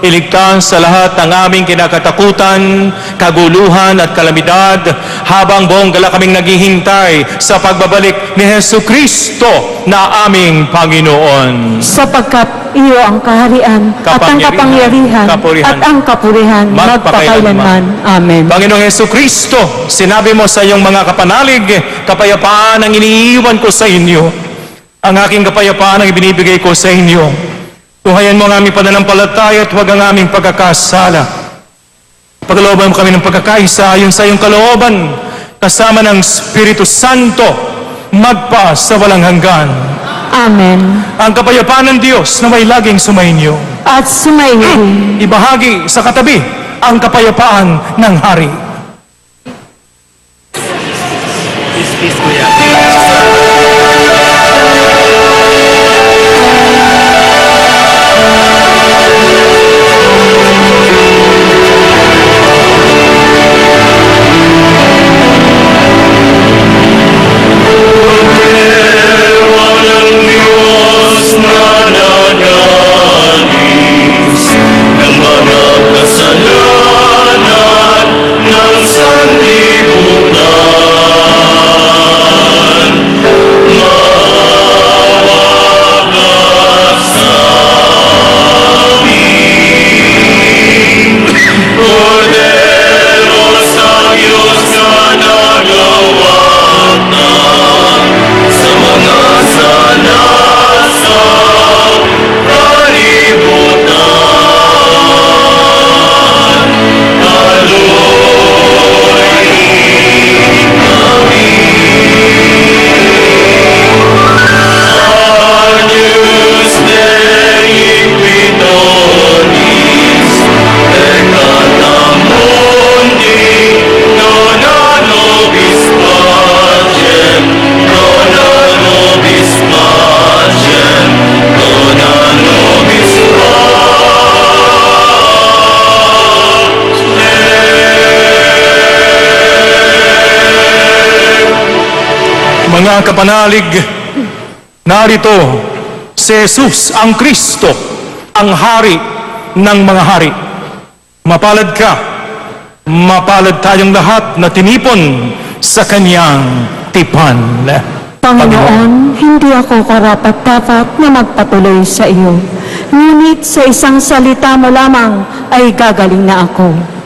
iligtas sa lahat ng aming kinakatakutan, kaguluhan at kalamidad, habang buong gala kaming naghihintay sa pagbabalik ni Hesu Kristo na aming Panginoon. Sapagkat iyo ang kaharian at ang Kapangyarihan, kapurihan at ang kapurihan magpakailanman. Amen. Panginoong Hesu Kristo, sinabi mo sa iyong mga kapanalig, kapayapaan ang iniiwan ko sa inyo. Ang aking kapayapaan ang ibinibigay ko sa inyo. Tuhayan mo ang aming pananampalataya at huwag ang aming pagkakasala. Pagkalooban mo kami ng pagkakaisa ayon sa iyong kalooban, kasama ng Espiritu Santo, magpa sa walang hanggan. Amen. Ang kapayapaan ng Diyos na may laging sumainyo, At sumainyo rin. ibahagi sa katabi ang kapayapaan ng Hari. Mga kapanalig, narito si Jesus ang Kristo, ang Hari ng mga hari. Mapalad ka, mapalad tayong lahat na tinipon sa kanyang tipan. Panginoon, hindi ako karapat-dapat na magpatuloy sa iyo. Ngunit sa isang salita mo lamang ay gagaling na ako.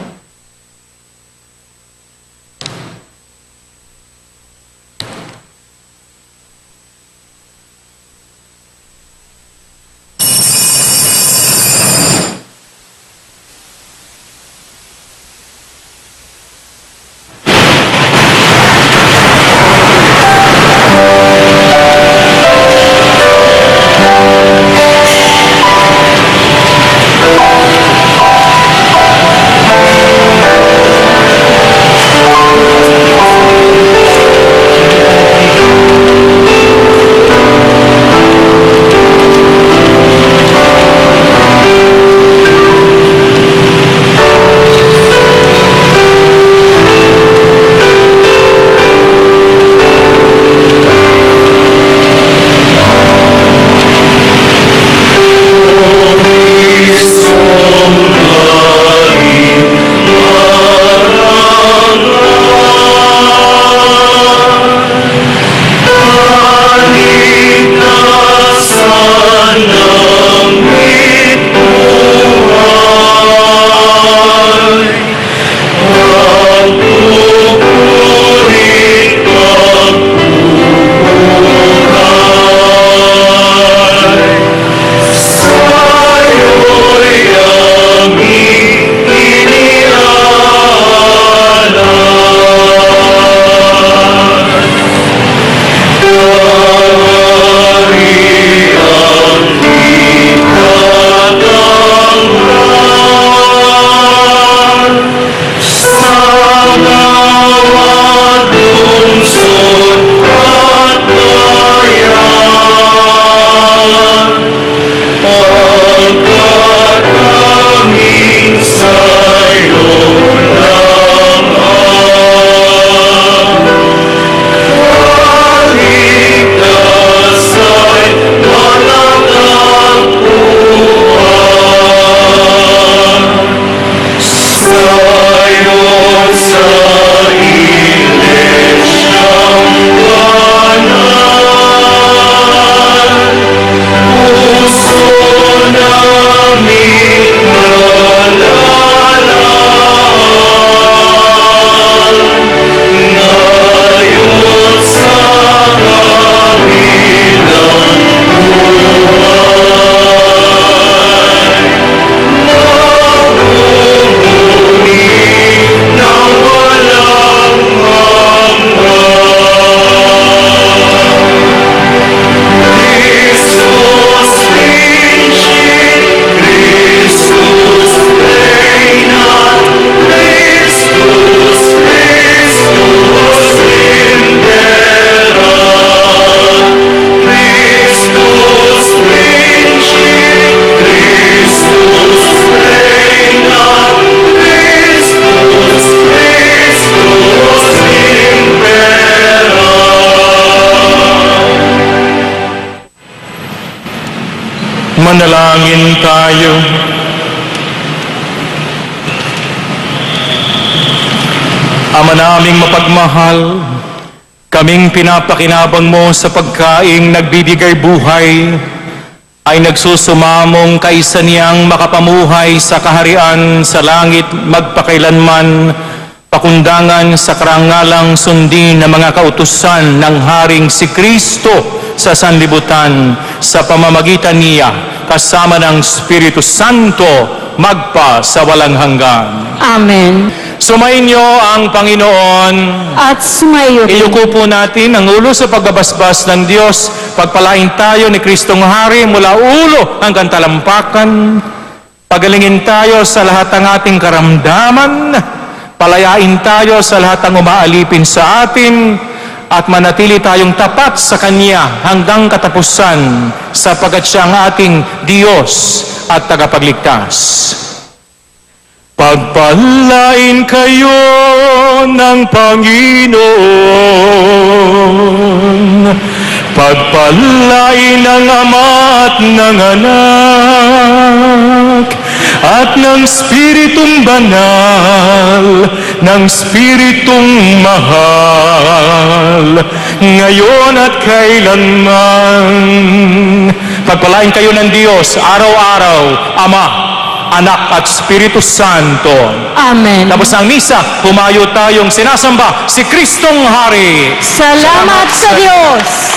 Manalangin tayo. Ama naming mapagmahal, kaming pinapakinabang mo sa pagkaing nagbibigay buhay, ay nagsusumamong kaisa niyang makapamuhay sa kaharian sa langit magpakailanman, pakundangan sa karangalang sundin ng mga kautusan ng Haring si Kristo sa sanlibutan sa pamamagitan niya kasama ng Espiritu Santo magpa sa walang hanggan. Amen. Sumainyo ang Panginoon. At sumayo rin. Iyuko po natin ang ulo sa pagbabasbas ng Diyos. Pagpalain tayo ni Kristong Hari mula ulo hanggang talampakan. Pagalingin tayo sa lahat ng ating karamdaman. Palayain tayo sa lahat ng umaalipin sa atin. At manatili tayong tapat sa Kanya hanggang katapusan sapagkat Siya ang ating Diyos at tagapagligtas. Pagpalain kayo ng Panginoon, pagpalain ng Ama at ng Anak, at ng Espiritong Banal, ng Espiritong Mahal, ngayon at kailanman. Pagpalain kayo ng Diyos araw-araw, Ama, Anak at Espiritu Santo. Amen. Tapos ang misa, humayo tayong sinasamba si Kristong Hari. Salamat sa Diyos.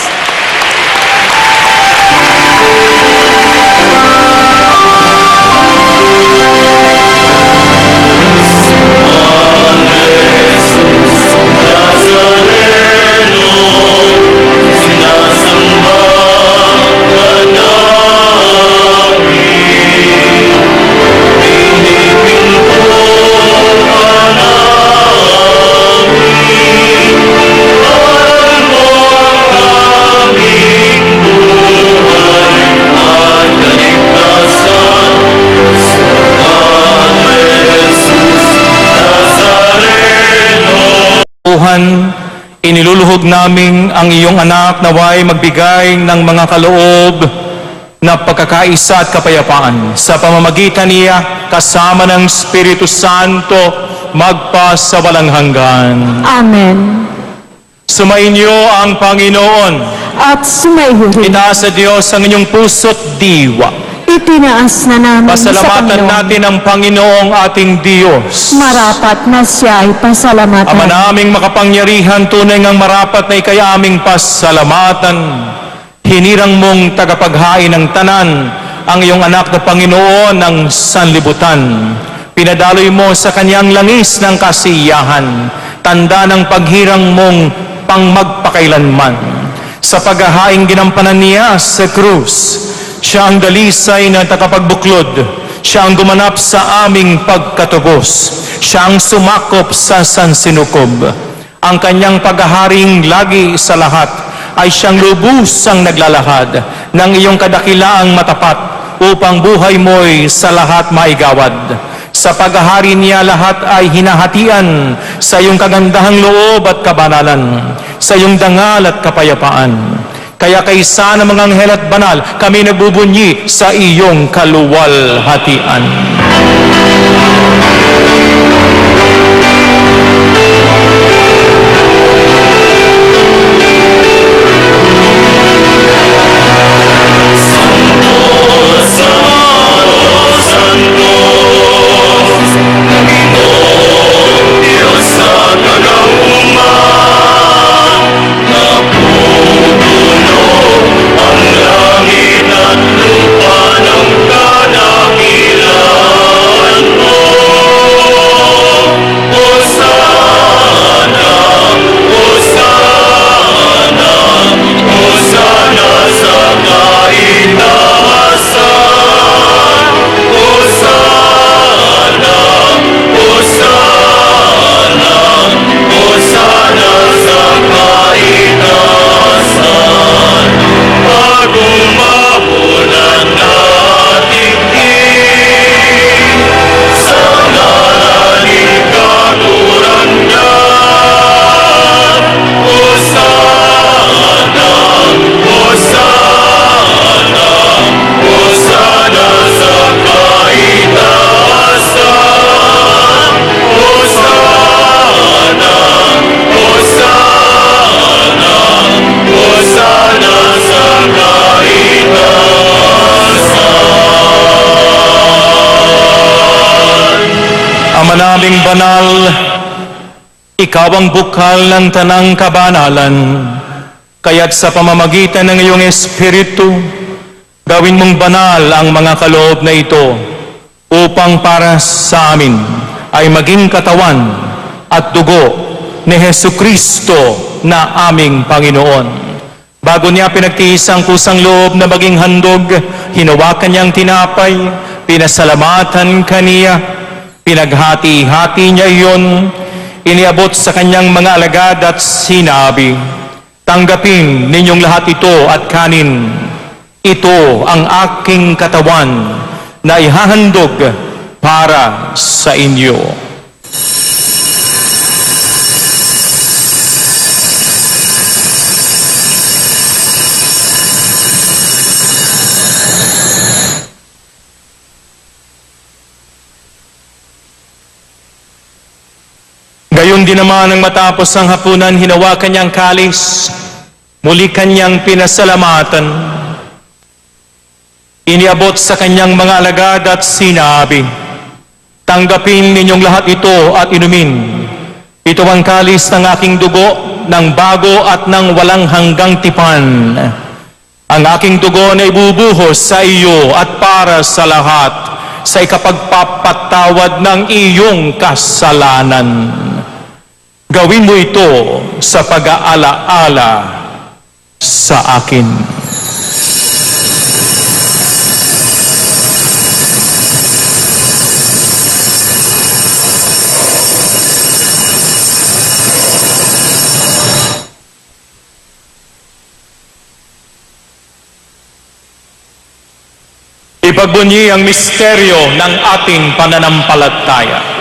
Tuhan, iniluluhog namin ang iyong anak naway magbigay ng mga kaloob na pagkakaisa at kapayapaan sa pamamagitan niya kasama ng Espiritu Santo magpa sa walang hanggan. Amen. Sumainyo ang Panginoon. At sumayo rin. Itaas sa Diyos ang inyong puso't diwa. Itinaas na namin sa Pasalamatan Panginoon. natin ang Panginoong ating Diyos. Marapat na siya ay pasalamatan. Ama naming makapangyarihan, tunay ngang marapat na ikay aming pasalamatan. Hinirang mong tagapaghain ng tanan, ang iyong anak na Panginoon ng sanlibutan. Pinadaloy mo sa kanyang langis ng kasiyahan, tanda ng paghirang mong pangmagpakailanman. Sa paghahaing ginampanan niya sa krus, siya ang dalisay na takapagbuklod. Siya ang gumanap sa aming pagkatubos. Siya ang sumakop sa sansinukob. Ang kanyang paghaharing lagi sa lahat ay siyang lubusang naglalahad ng iyong kadakilaang matapat upang buhay mo'y sa lahat maigawad. Sa paghahari niya lahat ay hinahatian sa iyong kagandahang loob at kabanalan, sa iyong dangal at kapayapaan. Kaya kaysa ng mga anghel at banal, kami nagbubunyi sa iyong kaluwalhatian. Ama naming banal, ikaw ang bukal ng tanang kabanalan, kaya't sa pamamagitan ng iyong Espiritu, gawin mong banal ang mga kaloob na ito upang para sa amin ay maging katawan at dugo ni Hesukristo na aming Panginoon. Bago niya pinagtiis ang kusang loob na maging handog, hinawakan niyang tinapay, pinasalamatan kaniya, pinaghati-hati niya iyon, iniabot sa kanyang mga alagad at sinabi, "Tanggapin ninyong lahat ito at kanin. Ito ang aking katawan na ihahandog para sa inyo." Gayon din naman nang matapos ang hapunan, hinawakan niyang kalis, muli kanyang pinasalamatan, iniabot sa kanyang mga alagad at sinabi, "Tanggapin ninyong lahat ito at inumin. Ito ang kalis ng aking dugo, ng bago at ng walang hanggang tipan. Ang aking dugo na ibubuhos sa iyo at para sa lahat, sa ikapagpapatawad ng iyong kasalanan. Gawin mo ito sa pag-aala-ala sa akin." Ipagbunyi ang misteryo ng ating pananampalataya.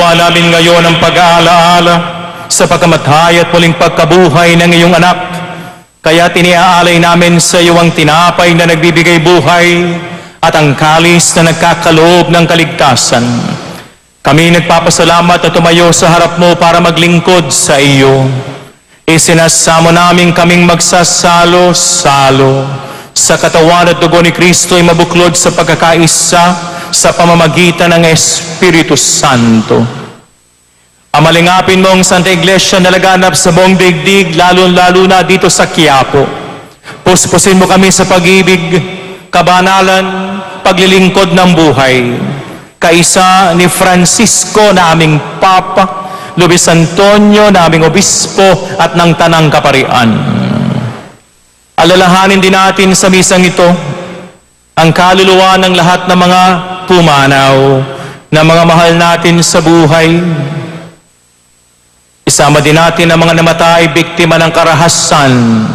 Namin ngayon ang pag-aalaala sa pagkamatay at muling pagkabuhay ng iyong anak. Kaya tiniaalay namin sa iyo ang tinapay na nagbibigay buhay at ang kalis na nagkakaloob ng kaligtasan. Kami nagpapasalamat at tumayo sa harap mo para maglingkod sa iyo. Isinasamo namin kaming magsasalo-salo sa katawan at dugo ni Kristo ay mabuklod sa pagkakaisa sa pamamagitan ng Espiritu Santo. Amalingapin mo ang Santa Iglesia na laganap sa buong daigdig, lalo-lalo na dito sa Quiapo. Puspusin mo kami sa pag-ibig, kabanalan, paglilingkod ng buhay. Kaisa ni Francisco na aming Papa, Luis Antonio na aming Obispo at ng Tanang Kaparian. Alalahanin din natin sa misang ito ang kaluluwa ng lahat ng mga pumanaw na mga mahal natin sa buhay. Isama din natin ang mga namatay biktima ng karahasan,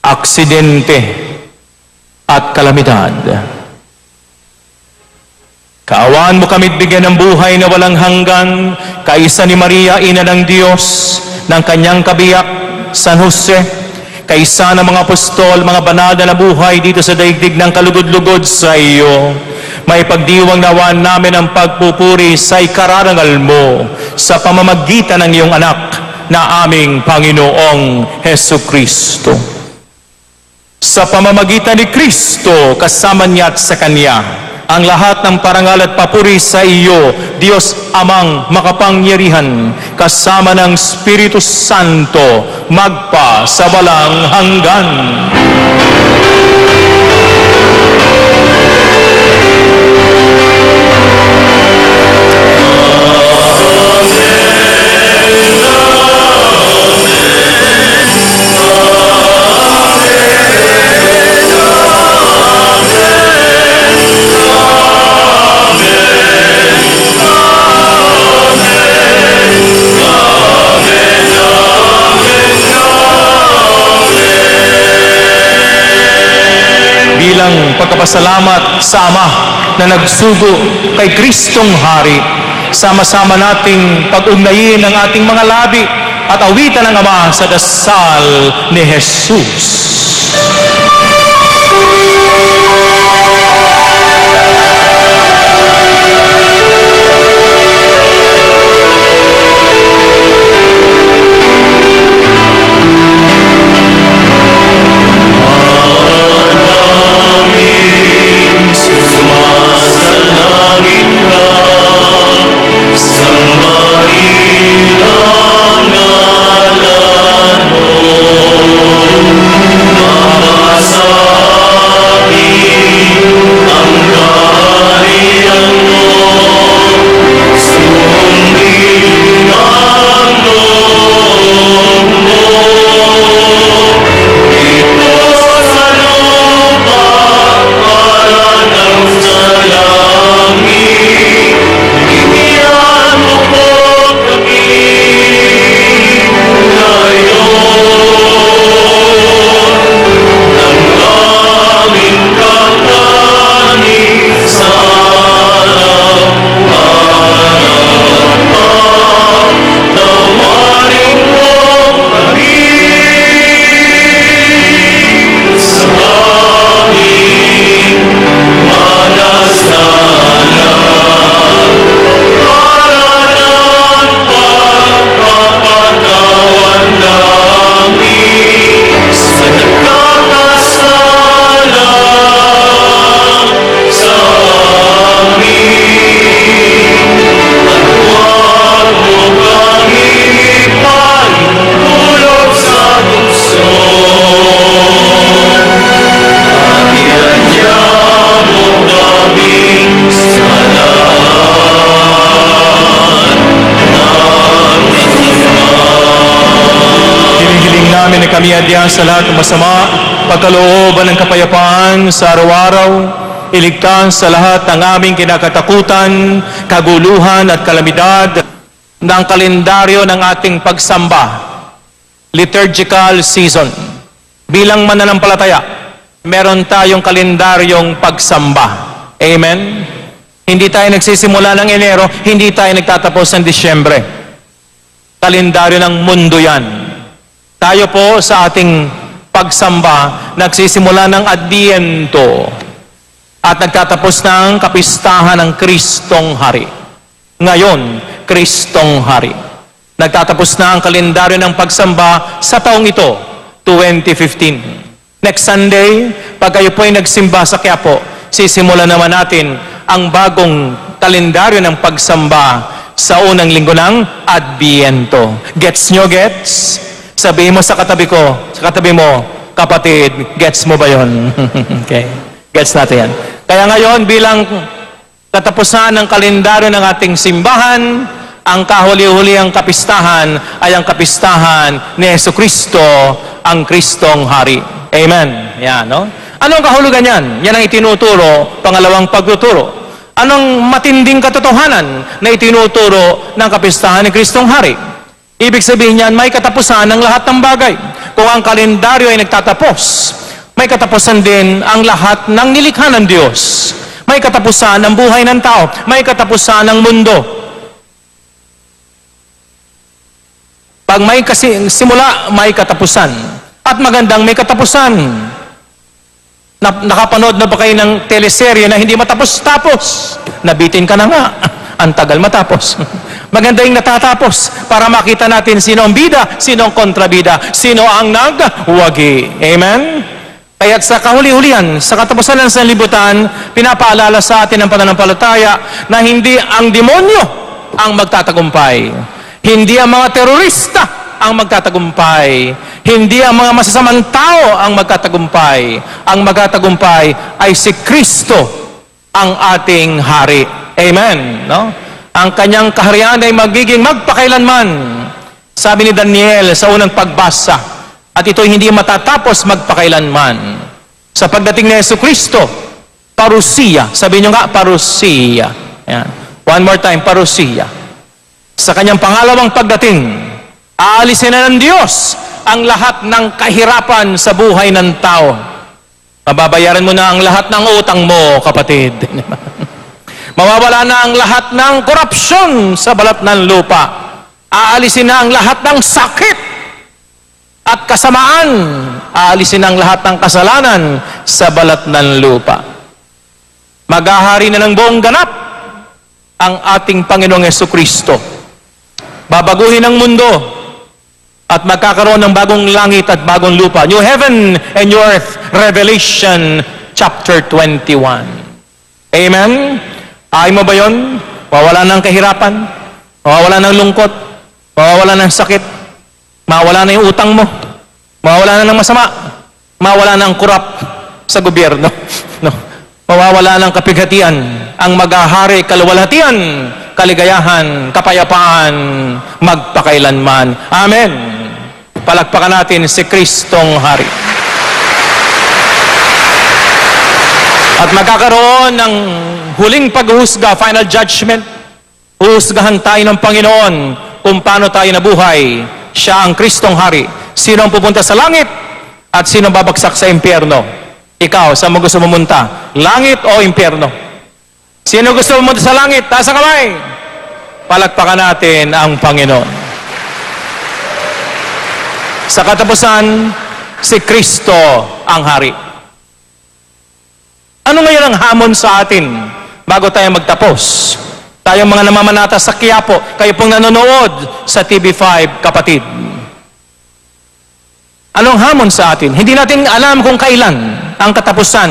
aksidente at kalamidad. Kaawaan mo kami't bigyan ng buhay na walang hanggan, kaisa ni Maria, Ina ng Diyos, ng kanyang kabiyak, San Jose, kaisa ng mga apostol, mga banal na buhay dito sa daigdig ng kalugod-lugod sa iyo. May pagdiwang nawaan namin ang pagpupuri sa ikararangal mo sa pamamagitan ng iyong anak na aming Panginoong Hesukristo. Sa pamamagitan ni Kristo, kasama niya at sa Kanya, ang lahat ng parangal at papuri sa iyo, Diyos Amang makapangyarihan, kasama ng Espiritu Santo, magpa sa walang hanggan. Amen. nagpapasalamat sa Ama na nagsugo kay Kristong Hari. Sama-sama nating pag-ugnayin ang ating mga labi at awitan ng Ama sa dasal ni Jesus. Sumasalangit ka, sambahin ang ngalan mo. Mapasakin ang kaharian mo, sundin ang loob mo. Ito sa lupa para ng sa langit, bigyan mo po kami ngayon ng aming kakanin sa araw-araw. Tawarin mo kami sa aming manasalan para ng pagpapatawan namin sa nagkakasala sa amin. At huwag mo kami ipahintulot sa tukso. Iadya mo kami sa Hiling-hiling namin na kami adya sa lahat ng masama, pagkalooban ng kapayapaan sa araw-araw, iligtas sa lahat ng aming kinakatakutan, kaguluhan at kalamidad ng kalendaryo ng ating pagsamba, liturgical season. Bilang mananampalataya, meron tayong kalendaryong pagsamba. Amen? Hindi tayo nagsisimula ng Enero, hindi tayo nagtatapos ng Disyembre. Kalendaryo ng mundo yan. Tayo po sa ating pagsamba, nagsisimula ng Adviento at nagtatapos ng kapistahan ng Kristong Hari. Ngayon, Kristong Hari. Nagtatapos na ang kalendaryo ng pagsamba sa taong ito, 2015. Next Sunday, pag kayo po ay nagsimba sa Quiapo, sisimulan naman natin ang bagong kalendaryo ng pagsamba sa unang linggo ng Adviento. Gets nyo, gets? Sabihin mo sa katabi ko, sa katabi mo, kapatid, gets mo ba yun? Okay, gets natin yan. Kaya ngayon, bilang katapusan ng kalendaryo ng ating simbahan, ang kahuli-huliang kapistahan ay ang kapistahan ni Jesucristo, ang Kristong Hari. Amen. Yan, no? Anong kahulugan yan? Yan ang itinuturo, pangalawang pagtuturo. Anong matinding katotohanan na itinuturo ng kapistahan ni Kristong Hari? Ibig sabihin niyan, may katapusan ng lahat ng bagay. Kung ang kalendaryo ay nagtatapos, may katapusan din ang lahat ng nilikha ng Diyos. May katapusan ng buhay ng tao. May katapusan ng mundo. Pag may simula, may katapusan. At magandang may katapusan. Nakapanood na ba kayo ng teleserye na hindi matapos-tapos? Nabitin ka na nga. Ang tagal matapos. Maganda yung natatapos para makita natin sino ang bida, sino ang kontrabida, sino ang nagwagi. Amen? Kaya sa kahuli-hulihan, sa katapusan ng sanlibutan, pinapaalala sa atin ang pananampalataya na hindi ang demonyo ang magtatagumpay. Hindi ang mga terorista ang magtatagumpay. Hindi ang mga masasamang tao ang magtatagumpay. Ang magtatagumpay ay si Kristo, ang ating hari. Amen. No? Ang kanyang kaharian ay magiging magpakailanman. Sabi ni Daniel sa unang pagbasa, at ito'y hindi matatapos magpakailanman. Sa pagdating ni Jesucristo, parusia. Sabi nyo nga, parusia. Yan. One more time, parusia. Sa kanyang pangalawang pagdating, aalisin na ng Diyos ang lahat ng kahirapan sa buhay ng tao. Mababayaran mo na ang lahat ng utang mo, kapatid. Mawawala na ang lahat ng korupsyon sa balat ng lupa. Aalisin na ang lahat ng sakit at kasamaan. Aalisin na ang lahat ng kasalanan sa balat ng lupa. Maghahari na ng buong ganap ang ating Panginoong Jesucristo. Babaguhin ang mundo at magkakaroon ng bagong langit at bagong lupa. New heaven and new earth. Revelation chapter 21. Amen? Ay mo ba yun? Mawawala ng kahirapan, mawawala ng lungkot, mawawala ng sakit, mawawala na yung utang mo, mawawala na ng masama, mawawala ng kurap sa gobyerno. No? Mawawala ng kapighatian, ang maghahari, kaluwalhatian, kaligayahan, kapayapaan, magpakailanman. Amen. Palakpakan natin si Kristong Hari. At magkakaroon ng huling paghuhusga, final judgment. Huhusgahan tayo ng Panginoon kung paano tayo nabuhay. Siya ang Kristong Hari. Sino ang pupunta sa langit at sino ang babagsak sa impyerno? Ikaw, saan mo gusto pumunta? Langit o impyerno? Sino gusto pumunta sa langit? Taas ang kamay. Palakpakan natin ang Panginoon. Sa katapusan, si Kristo ang Hari. Ano ngayon ang hamon sa atin bago tayo magtapos? Tayong mga namamanata sa Quiapo, kayo pong nanonood sa TV5, kapatid. Anong hamon sa atin? Hindi natin alam kung kailan ang katapusan.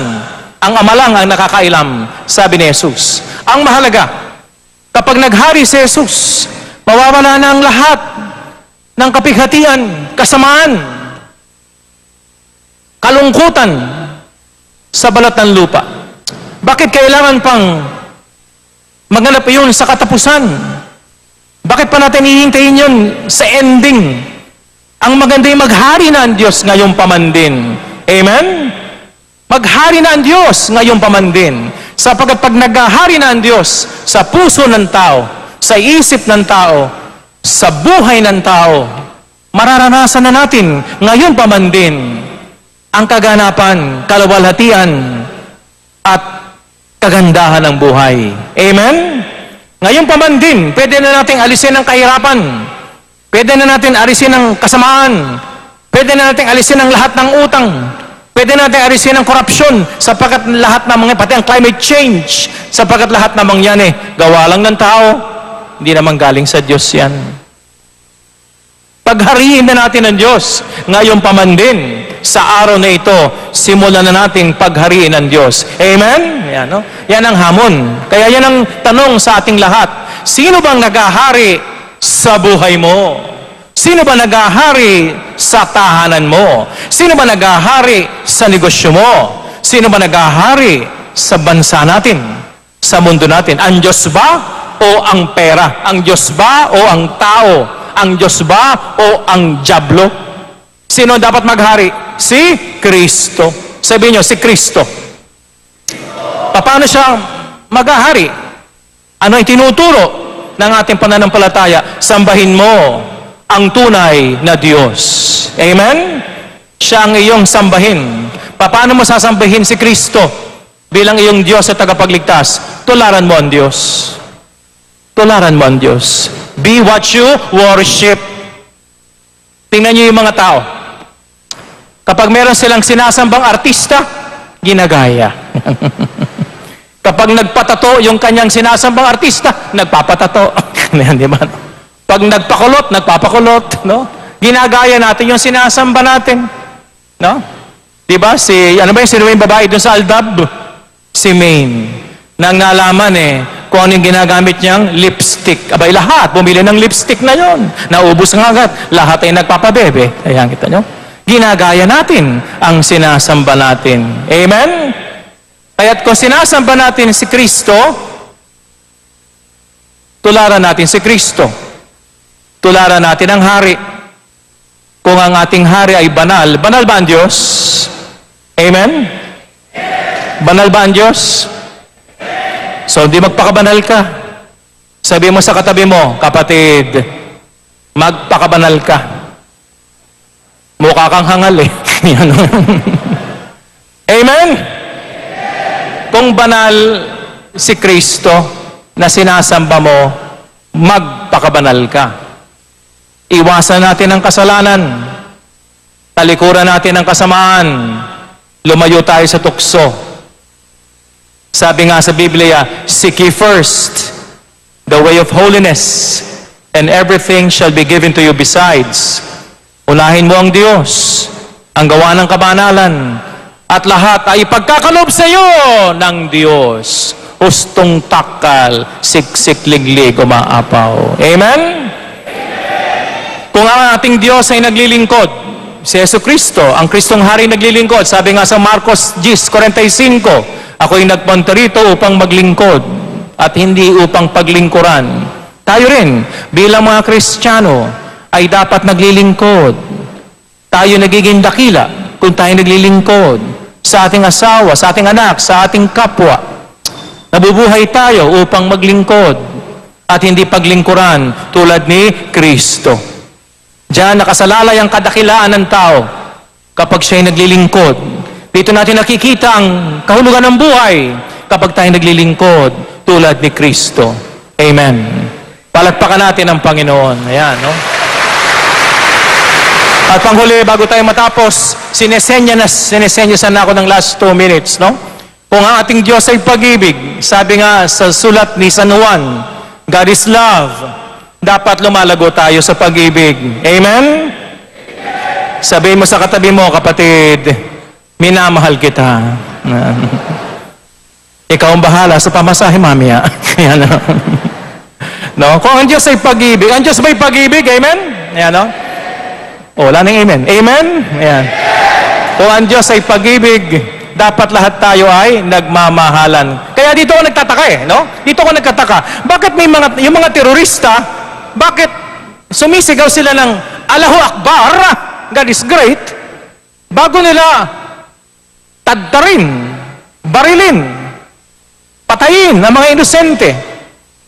Ang Ama lang ang nakakailam, sabi ni Jesus. Ang mahalaga, kapag naghari si Jesus, mawawala na ang lahat ng kapighatian, kasamaan, kalungkutan sa balat ng lupa. Bakit kailangan pang maghanap yun sa katapusan? Bakit pa natin hihintayin yun sa ending? Ang maganda yung maghari na ang Diyos ngayong pamandin. Amen? Maghari na ang Diyos ngayong pamandin. Sapagkat pag naghahari na ang Diyos sa puso ng tao, sa isip ng tao, sa buhay ng tao, mararanasan na natin ngayong pamandin ang kaganapan, kaluwalhatian, at kagandahan ng buhay. Amen? Ngayong pamandin, pwede na natin alisin ang kahirapan. Pwede na natin alisin ang kasamaan. Pwede na natin alisin ang lahat ng utang. Pwede natin alisin ang korupsyon sapagkat lahat ng mga, pati ang climate change, sapagkat lahat ng mga yan gawa lang ng tao. Hindi naman galing sa Diyos yan. Paghariin na natin ang Diyos ngayong pamandin. Sa araw na ito, simulan na nating paghariin ang Diyos. Amen? Yan, no? Yan ang hamon. Kaya yan ang tanong sa ating lahat. Sino bang naghahari sa buhay mo? Sino ba naghahari sa tahanan mo? Sino ba naghahari sa negosyo mo? Sino ba naghahari sa bansa natin? Sa mundo natin? Ang Diyos ba o ang pera? Ang Diyos ba o ang tao? Ang Diyos ba o ang dyablo? Sino dapat maghari? Si Kristo. Sabihin nyo, si Kristo. Paano siya maghahari? Ano ang tinuturo ng ating pananampalataya? Sambahin mo ang tunay na Diyos. Amen? Siya ang iyong sambahin. Paano mo sasambahin si Kristo bilang iyong Diyos at tagapagligtas? Tularan mo ang Diyos. Tularan mo ang Diyos. Be what you worship. Tingnan niyo yung mga tao. Kapag meron silang sinasambang artista, ginagaya. Kapag nagpatato yung kanyang sinasambang artista, nagpapatato. Di ba? Pag nagpakulot, nagpapakulot. No? Ginagaya natin yung sinasamba natin. No? Di ba? Sino yung babae dun sa Aldab? Si Maine. Nang nalaman kung ano yung ginagamit niyang lipstick. Abay, lahat. Bumili ng lipstick na yon. Naubos nga agad. Lahat ay nagpapabebe. Ayan, kita nyo? Ginagaya natin ang sinasamba natin. Amen? Kaya't kung sinasamba natin si Kristo, tularan natin si Kristo. Tularan natin ang hari. Kung ang ating hari ay banal, banal ba ang Diyos? Amen? Banal ba ang Diyos? So, hindi magpakabanal ka. Sabi mo sa katabi mo, kapatid, magpakabanal ka. Mukha kang hangal Amen? Kung banal si Kristo na sinasamba mo, magpakabanal ka. Iwasan natin ang kasalanan. Talikuran natin ang kasamaan. Lumayo tayo sa tukso. Sabi nga sa Biblia, seek ye first the way of holiness, and everything shall be given to you besides. Unahin mo ang Diyos, ang gawa ng kabanalan, at lahat ay ipagkakalob sa iyo ng Diyos. Hustong takal, siksik liglig, umaapaw. Amen? Kung ang ating Diyos ay naglilingkod, si Jesucristo, ang Kristong Hari naglilingkod, sabi nga sa Marcos 10:45, ako'y nagpunta rito upang maglingkod at hindi upang paglingkuran. Tayo rin, bilang mga Kristiyano, ay dapat naglilingkod. Tayo nagiging dakila kung tayo naglilingkod sa ating asawa, sa ating anak, sa ating kapwa. Nabubuhay tayo upang maglingkod at hindi paglingkuran tulad ni Kristo. Diyan nakasalalay ang kadakilaan ng tao kapag siya'y naglilingkod. Dito natin nakikita ang kahulugan ng buhay kapag tayo naglilingkod tulad ni Kristo. Amen. Palakpakan natin ang Panginoon. Ayan, no? At panghuli, bago tayo matapos, sinesenyasan ako ng last 2 minutes, no? Kung ang ating Diyos ay pag-ibig, sabi nga sa sulat ni San Juan, God is love. Dapat lumalago tayo sa pag-ibig. Amen? Sabihin mo sa katabi mo, kapatid, minamahal kita. Ikaw ang bahala sa pamasahe mamaya. Ayan, no? No? Kung ang Diyos ay pag-ibig, ang Diyos may pag-ibig, amen? Ayan, no? O, wala nang amen. Amen? Ayan. Kung ang Diyos ay pag-ibig, dapat lahat tayo ay nagmamahalan. Kaya dito ako nagtataka no? Dito ako nagtataka. Bakit yung mga terorista, bakit sumisigaw sila ng Allahu Akbar, God is great, bago nila tadtarin, barilin, patayin ang mga inosente?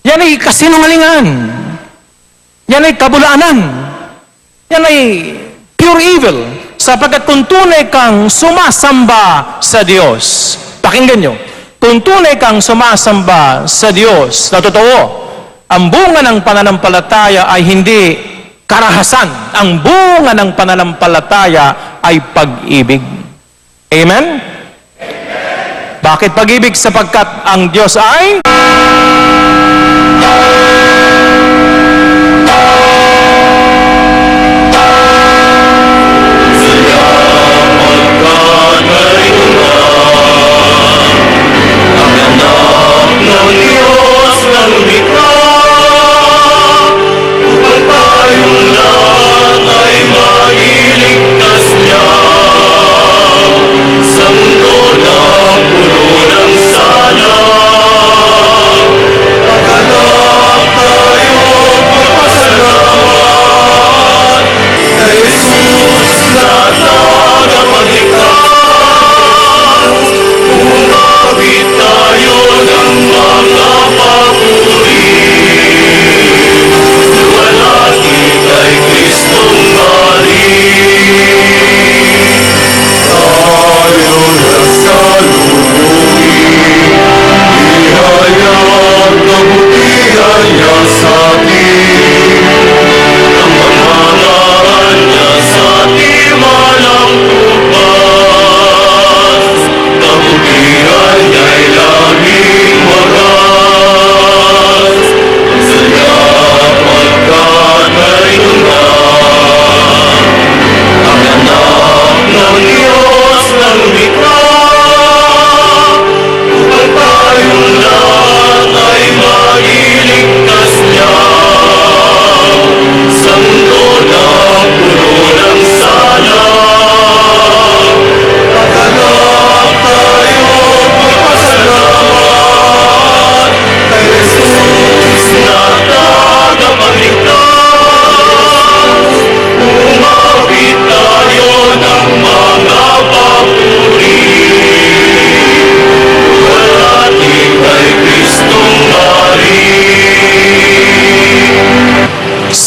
Yan ay kasinungalingan. Yan ay kabulaanan. Yan ay pure evil. Sapagkat kung tunay kang sumasamba sa Diyos, pakinggan nyo, kung tunay kang sumasamba sa Diyos, na totoo, ang bunga ng pananampalataya ay hindi karahasan. Ang bunga ng pananampalataya ay pag-ibig. Amen? Bakit pag-ibig? Sapagkat ang Diyos ay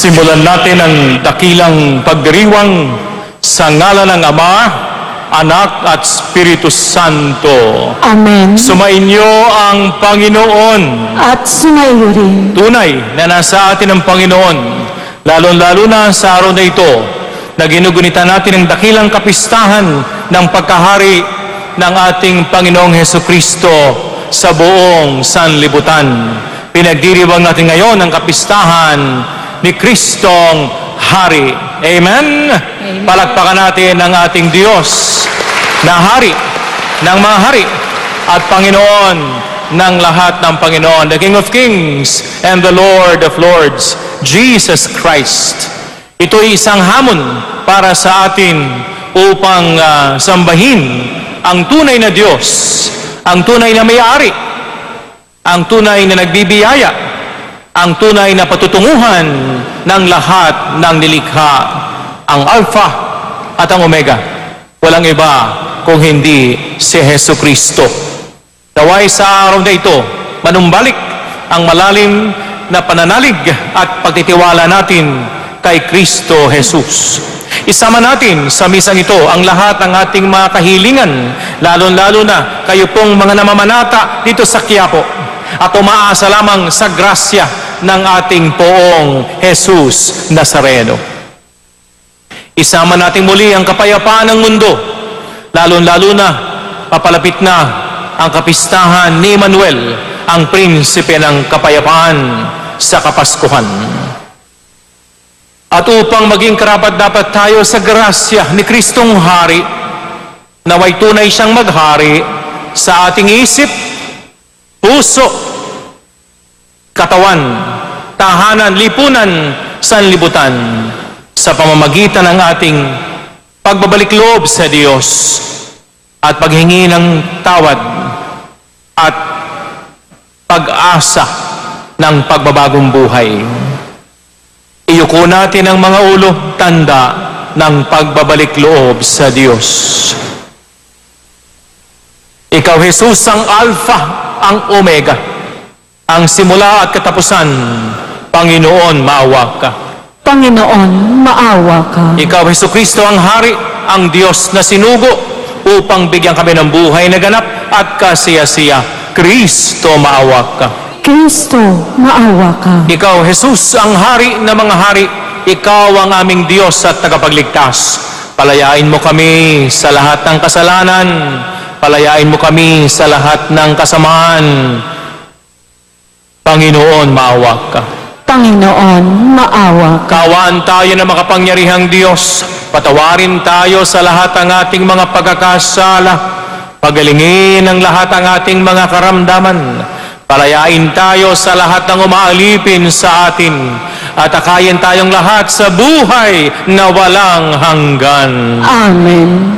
simulan natin ang dakilang pagdiriwang sa ngalan ng Ama, Anak at Espiritu Santo. Amen. Sumainyo ang Panginoon. At sumaiyo rin. Tunay na nasa atin ang Panginoon, lalo-lalo na sa araw na ito, na ginugunita natin ang dakilang kapistahan ng pagkahari ng ating Panginoong Heso Kristo sa buong sanlibutan. Pinagdiriwang natin ngayon ang kapistahan ni Kristong Hari. Amen? Palakpakan natin ang ating Diyos na Hari ng mga hari at Panginoon ng lahat ng Panginoon, the King of Kings and the Lord of Lords, Jesus Christ. Ito ay isang hamon para sa atin upang sambahin ang tunay na Diyos, ang tunay na may-ari, ang tunay na nagbibiyaya, ang tunay na patutunguhan ng lahat ng nilikha, ang Alpha at ang Omega. Walang iba kung hindi si Heso Kristo. Naway sa araw na ito, manumbalik ang malalim na pananalig at pagtitiwala natin kay Kristo Jesus. Isama natin sa misang ito ang lahat ng ating mga kahilingan, lalo-lalo na kayo pong mga namamanata dito sa Quiapo at umaasa lamang sa grasya ng ating poong Jesus Nazareno. Isama natin muli ang kapayapaan ng mundo, lalo-lalo na papalapit na ang kapistahan ni Emmanuel, ang prinsipe ng kapayapaan sa Kapaskuhan. At upang maging karapat-dapat tayo sa grasya ni Kristong Hari, naway tunay siyang maghari sa ating isip, puso, katawan, tahanan, lipunan, sanlibutan, sa pamamagitan ng ating pagbabalik loob sa Diyos at paghingi ng tawad at pag-asa ng pagbabagong buhay. Iyuko natin ang mga ulo, tanda ng pagbabalik loob sa Diyos. Ikaw, Jesus, ang Alpha, ang Omega, ang simula at katapusan. Panginoon, maawa ka. Panginoon, maawa ka. Ikaw, Heso Kristo, ang Hari, ang Diyos na sinugo upang bigyan kami ng buhay na ganap at kasiyasiya. Kristo, maawa ka. Kristo, maawa ka. Ikaw, Jesus, ang Hari ng mga hari. Ikaw ang aming Diyos at tagapagligtas. Palayain mo kami sa lahat ng kasalanan. Palayain mo kami sa lahat ng kasamaan. Panginoon, maawa ka. Panginoon, maawa ka. Kaawaan tayo ng makapangyarihang Diyos. Patawarin tayo sa lahat ng ating mga pagkakasala. Pagalingin ang lahat ng ating mga karamdaman. Palayain tayo sa lahat ng umaalipin sa atin. At akayin tayong lahat sa buhay na walang hanggan. Amen.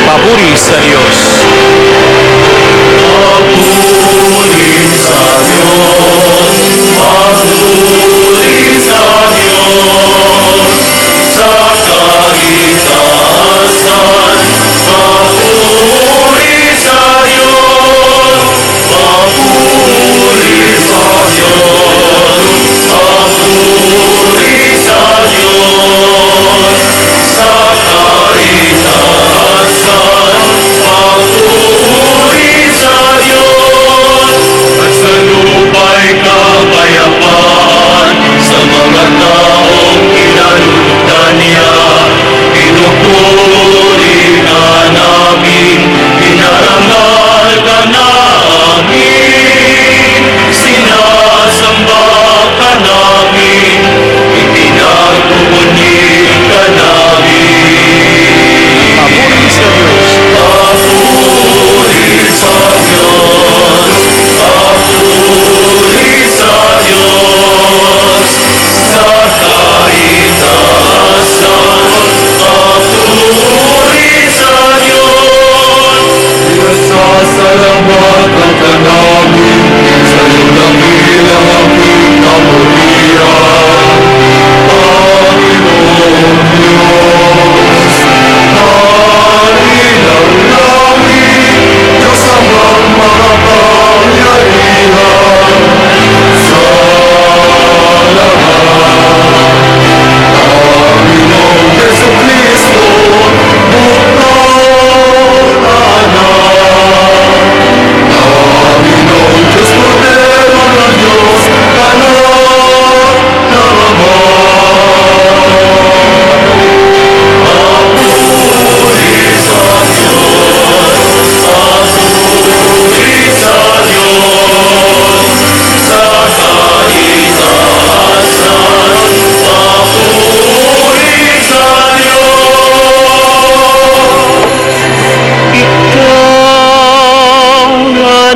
Papuri sa Diyos. Papuri sa Diyos, papuri sa Diyos, sa kaligtasan. Papuri sa Diyos, papuri sa Diyos, papuri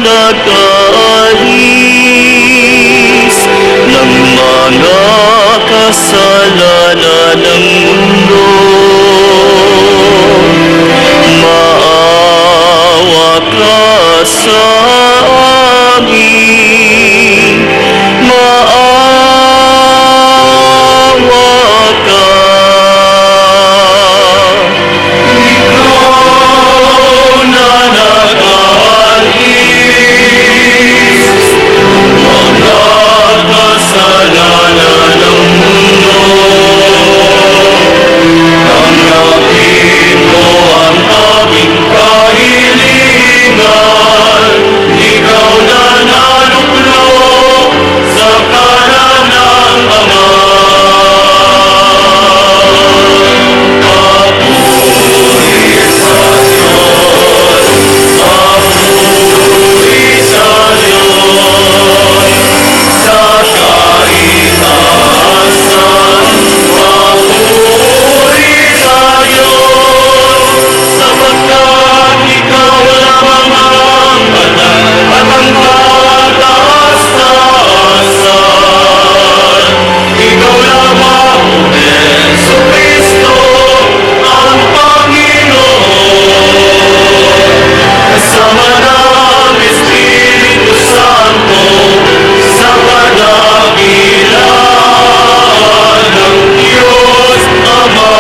pagkaalis ng mga kasalanan ng mundo. Maawa ka sa amin, maawa ka. Ikaw na nag-aalis mga kasalanan ng mundo. Tanggapin mo ang aming kahilingan. Ikaw na naluklok sa kanan ng Ama. Papuri sa Diyos, papuri sa Diyos, sa kaitaasan. Papuri sa Diyos, sapagkat ikaw lamang ang banal at ang kataas-taasan. Ikaw lamang, Jesu Cristo, ang Panginoon. Kasama ng Espiritu Santo, sa kadakilaan ng Diyos Ama.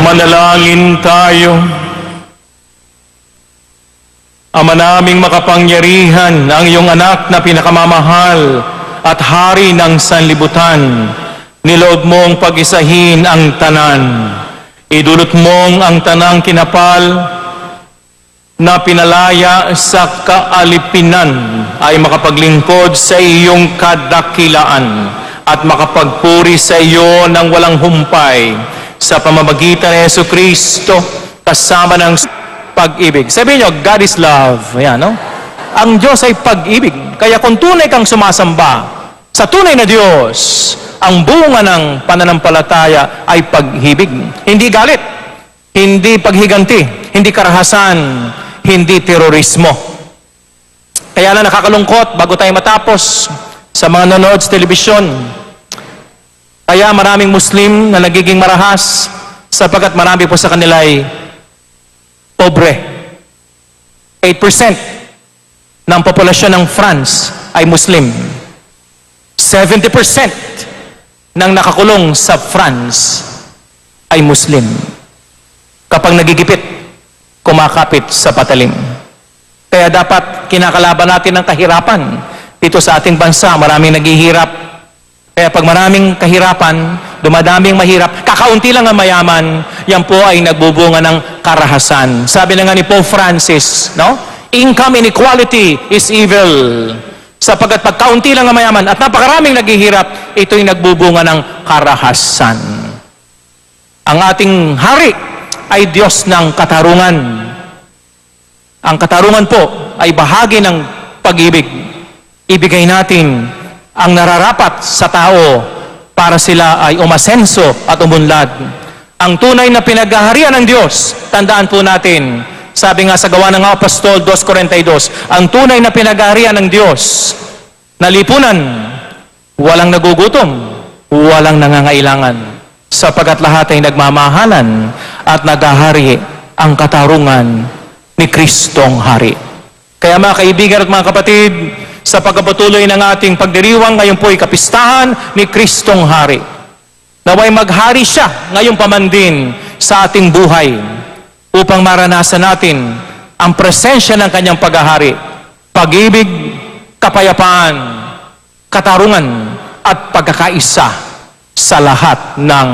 Manalangin tayo. Ama naming makapangyarihan, ang iyong anak na pinakamamahal at hari ng sanlibutan, niloob mong pag-isahin ang tanan. Idulot mong ang tanang kinapal na pinalaya sa kaalipinan ay makapaglingkod sa iyong kadakilaan at makapagpuri sa iyo ng walang humpay sa pamamagitan ni Yesu Kristo kasama ng pag-ibig. Sabi niyo, God is love. Ayan, no? Ang Diyos ay pag-ibig. Kaya kung tunay kang sumasamba sa tunay na Diyos, ang bunga ng pananampalataya ay pag-ibig. Hindi galit, hindi paghiganti, hindi karahasan, hindi terorismo. Kaya na nakakalungkot bago tayo matapos sa mga nanonood sa telebisyon. Kaya maraming Muslim na nagiging marahas sapagkat marami po sa kanila ay pobre. 8% ng populasyon ng France ay Muslim. 70% ng nakakulong sa France ay Muslim. Kapag nagigipit, kumakapit sa patalim. Kaya dapat kinakalaban natin ang kahirapan. Dito sa ating bansa, maraming naghihirap. Kaya pag maraming kahirapan, dumadaming mahirap, kakaunti lang ang mayaman, yan po ay nagbubunga ng karahasan. Sabi na nga ni Pope Francis, no? Income inequality is evil. Sapagkat pag kaunti lang ang mayaman at napakaraming naghihirap, ito'y nagbubunga ng karahasan. Ang ating hari ay Diyos ng katarungan. Ang katarungan po ay bahagi ng pag-ibig. Ibigay natin ang nararapat sa tao para sila ay umasenso at umunlad. Ang tunay na pinaghaharian ng Diyos, tandaan po natin, sabi nga sa Gawa ng Apostol 2:42, ang tunay na pinaghaharian ng Diyos, na lipunan, walang nagugutom, walang nangangailangan, sapagkat lahat ay nagmamahalan at naghahari ang katarungan ni Kristong Hari. Kaya mga kaibigan at mga kapatid, sa pagpapatuloy ng ating pagdiriwang, ngayon po ay kapistahan ni Kristong Hari. Naway maghari siya ngayon pamandin sa ating buhay upang maranasan natin ang presensya ng kanyang paghahari, pag-ibig, kapayapaan, katarungan, at pagkakaisa sa lahat ng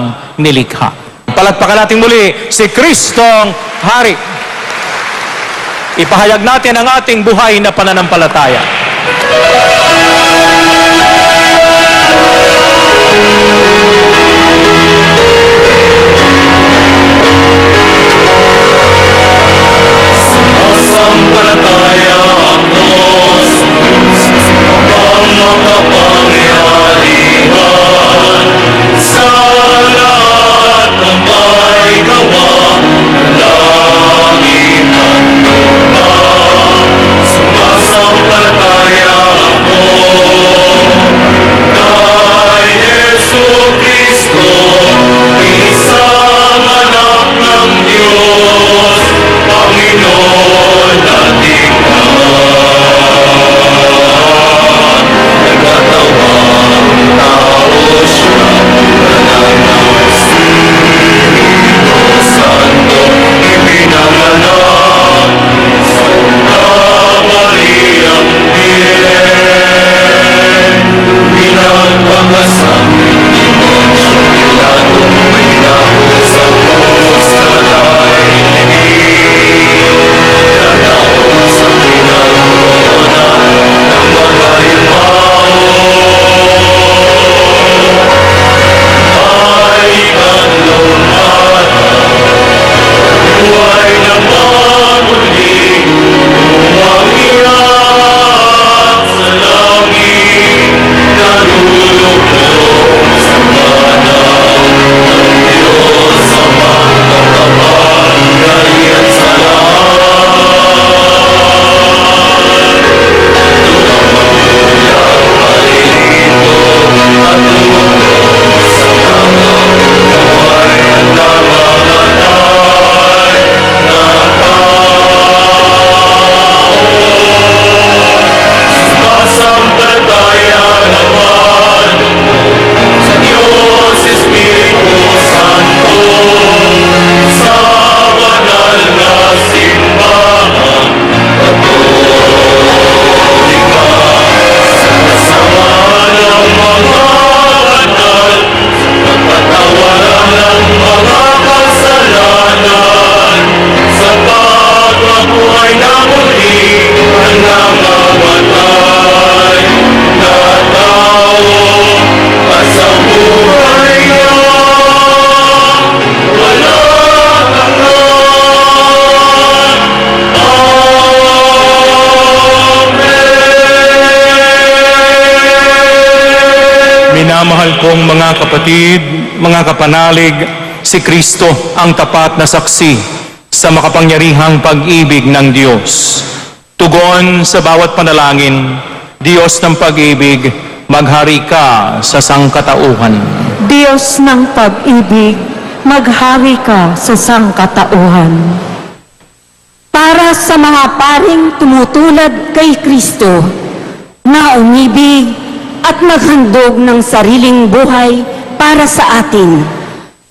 nilikha. Palagpakan natin muli si Kristong Hari. Ipahayag natin ang ating buhay na pananampalataya. makapangyarihan sa lahat ng may gawa ng langit at lupa. Sumasampalataya ako kay Yesu Kristo, isang anak ng Diyos, Panginoon nating lahat. Nagkatawang tao siya, nananaw Espiritu Santo, ipinanganak sa Mariang Virgen. Pinagpakasal ni Poncio Pilato, may nahos sa krus na daigdig. Nanahos sa pinagkorona ng mga ay kanlong buhay na mamuli, umakyat sa langit, nalulubog sa kanan ng Diyos Amang makapangyarihan sa lahat. Tumamulang malilito at lumubog sa mga buhay at namamatay na sumasampalataya naman sa Diyos Espiritu Santo, sa banal na simbahan Katolika, sa kasama ng mga banal, sa pagpatawaran ng mga kasalanan, sa pagkabuhay na muli ng namamatay na tao, at sa buhay na walang hanggan. Amen. Minamahal kong mga kapatid, mga kapanalig, si Kristo ang tapat na saksi sa makapangyarihang pag-ibig ng Diyos. Tugon sa bawat panalangin, Diyos ng pag-ibig, maghari ka sa sangkatauhan. Diyos ng pag-ibig, maghari ka sa sangkatauhan. Para sa mga paring tumutulad kay Kristo, na umibig at maghandog ng sariling buhay para sa atin,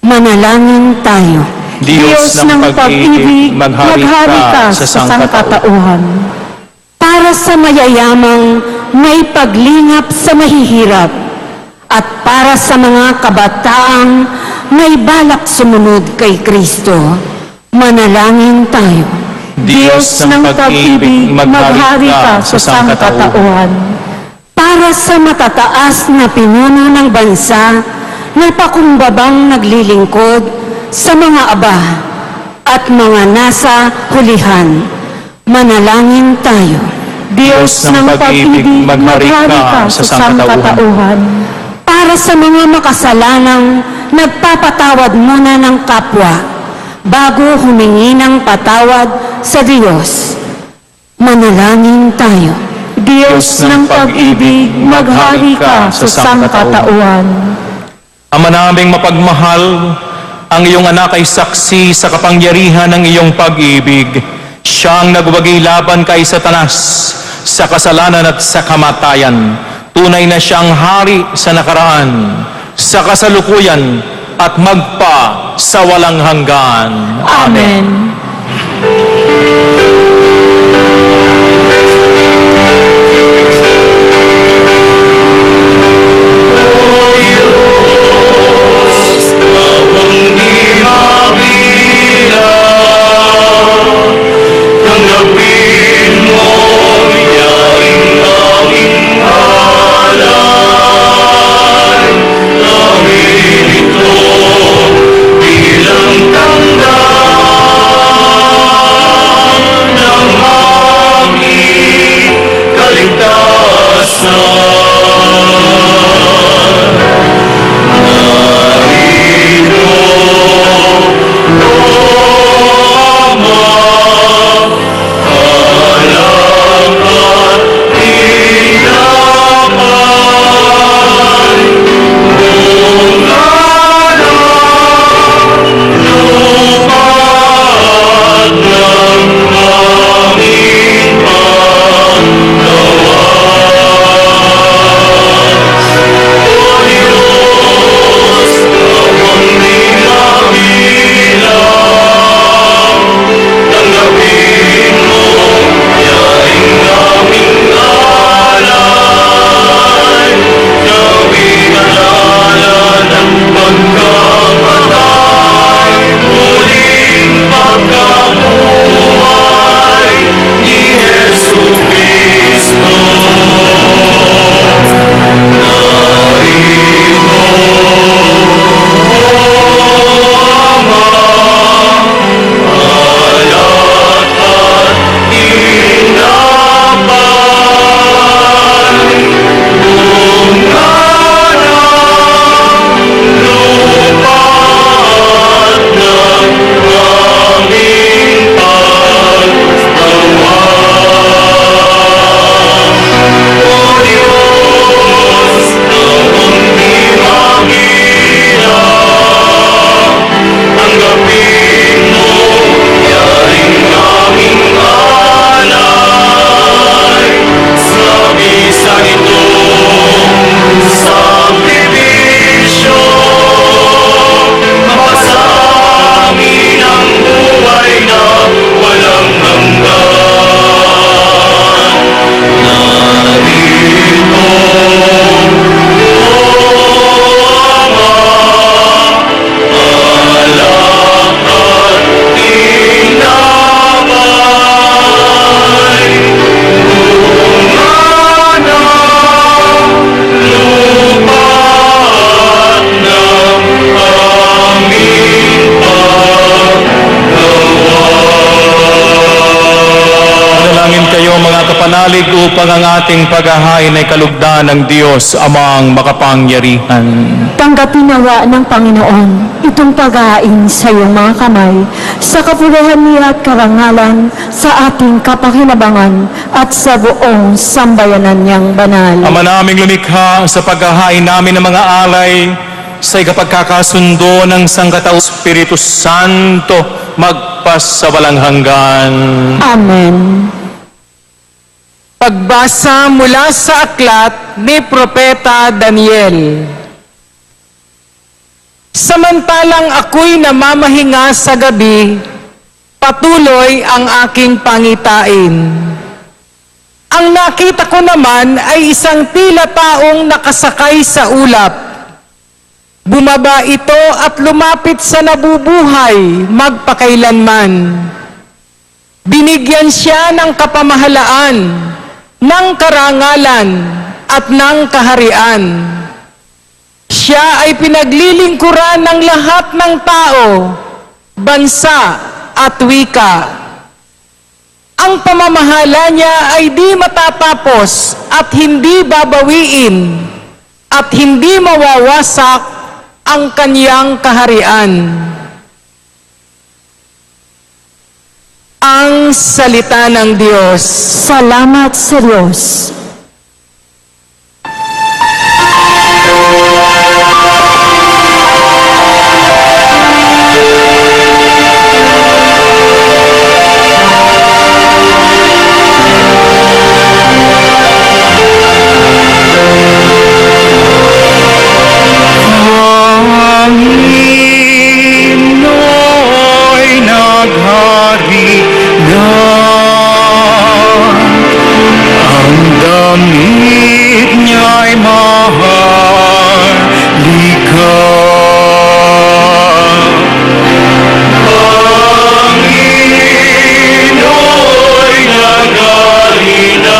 manalangin tayo. Diyos ng pag-ibig, maghari ka sa sangkatauhan. Para sa mayayamang may paglingap sa mahihirap, at para sa mga kabataang may balak sumunod kay Kristo, manalangin tayo. Diyos ng pag-ibig, maghari ka sa sangkatauhan. Para sa matataas na pinuno ng bansa na pakumbabang naglilingkod sa mga aba at mga nasa hulihan, manalangin tayo. Diyos ng pag-ibig, maghari ka sa sangkatauhan. Para sa mga makasalanang nagpapatawad muna ng kapwa bago humingi ng patawad sa Diyos, manalangin tayo. Diyos ng pag-ibig, maghari ka sa sangkatauhan. Ama naming mapagmahal, ang iyong anak ay saksi sa kapangyarihan ng iyong pag-ibig. Siyang nagwagi laban kay Satanas sa kasalanan at sa kamatayan. Tunay na siyang hari sa nakaraan, sa kasalukuyan, at magpa sa walang hanggan. Amen. Tanggapin mo, yaring aming halay. Gawin ito bilang tanda Manalig upang ang ating paghahain ay kalugdan ng Diyos amang makapangyarihan. Tanggapin nawa ng Panginoon itong paghain sa iyong mga kamay, sa kapulihan niya at karangalan, sa ating kapakinabangan at sa buong sambayanan niyang banal. Ama naming lumikha, sa paghahain namin ng mga alay, sa ikapagkakasundo ng Sangkatao Espiritu Santo, magpas sa walang hanggan. Amen. Pagbasa mula sa aklat ni Propeta Daniel. Samantalang ako'y namamahinga sa gabi, patuloy ang aking pangitain. Ang nakita ko naman ay isang tila taong nakasakay sa ulap. Bumaba ito at lumapit sa nabubuhay magpakailanman. Binigyan siya ng kapamahalaan, ng karangalan at ng kaharian. Siya ay pinaglilingkuran ng lahat ng tao, bansa at wika. Ang pamamahala niya ay di matatapos at hindi babawiin at hindi mawawasak ang kanyang kaharian. Ang salita ng Diyos. Salamat sa Diyos. Pangino'y naghari na, ang damit niya'y mahalika. Pangino'y naghari na,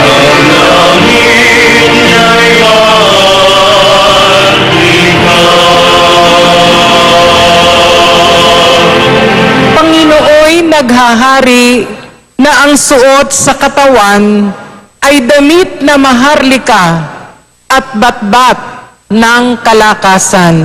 ang damit niya'y Pangino'y naghahari na ang suot sa katawan ay damit na maharlika at batbat ng kalakasan.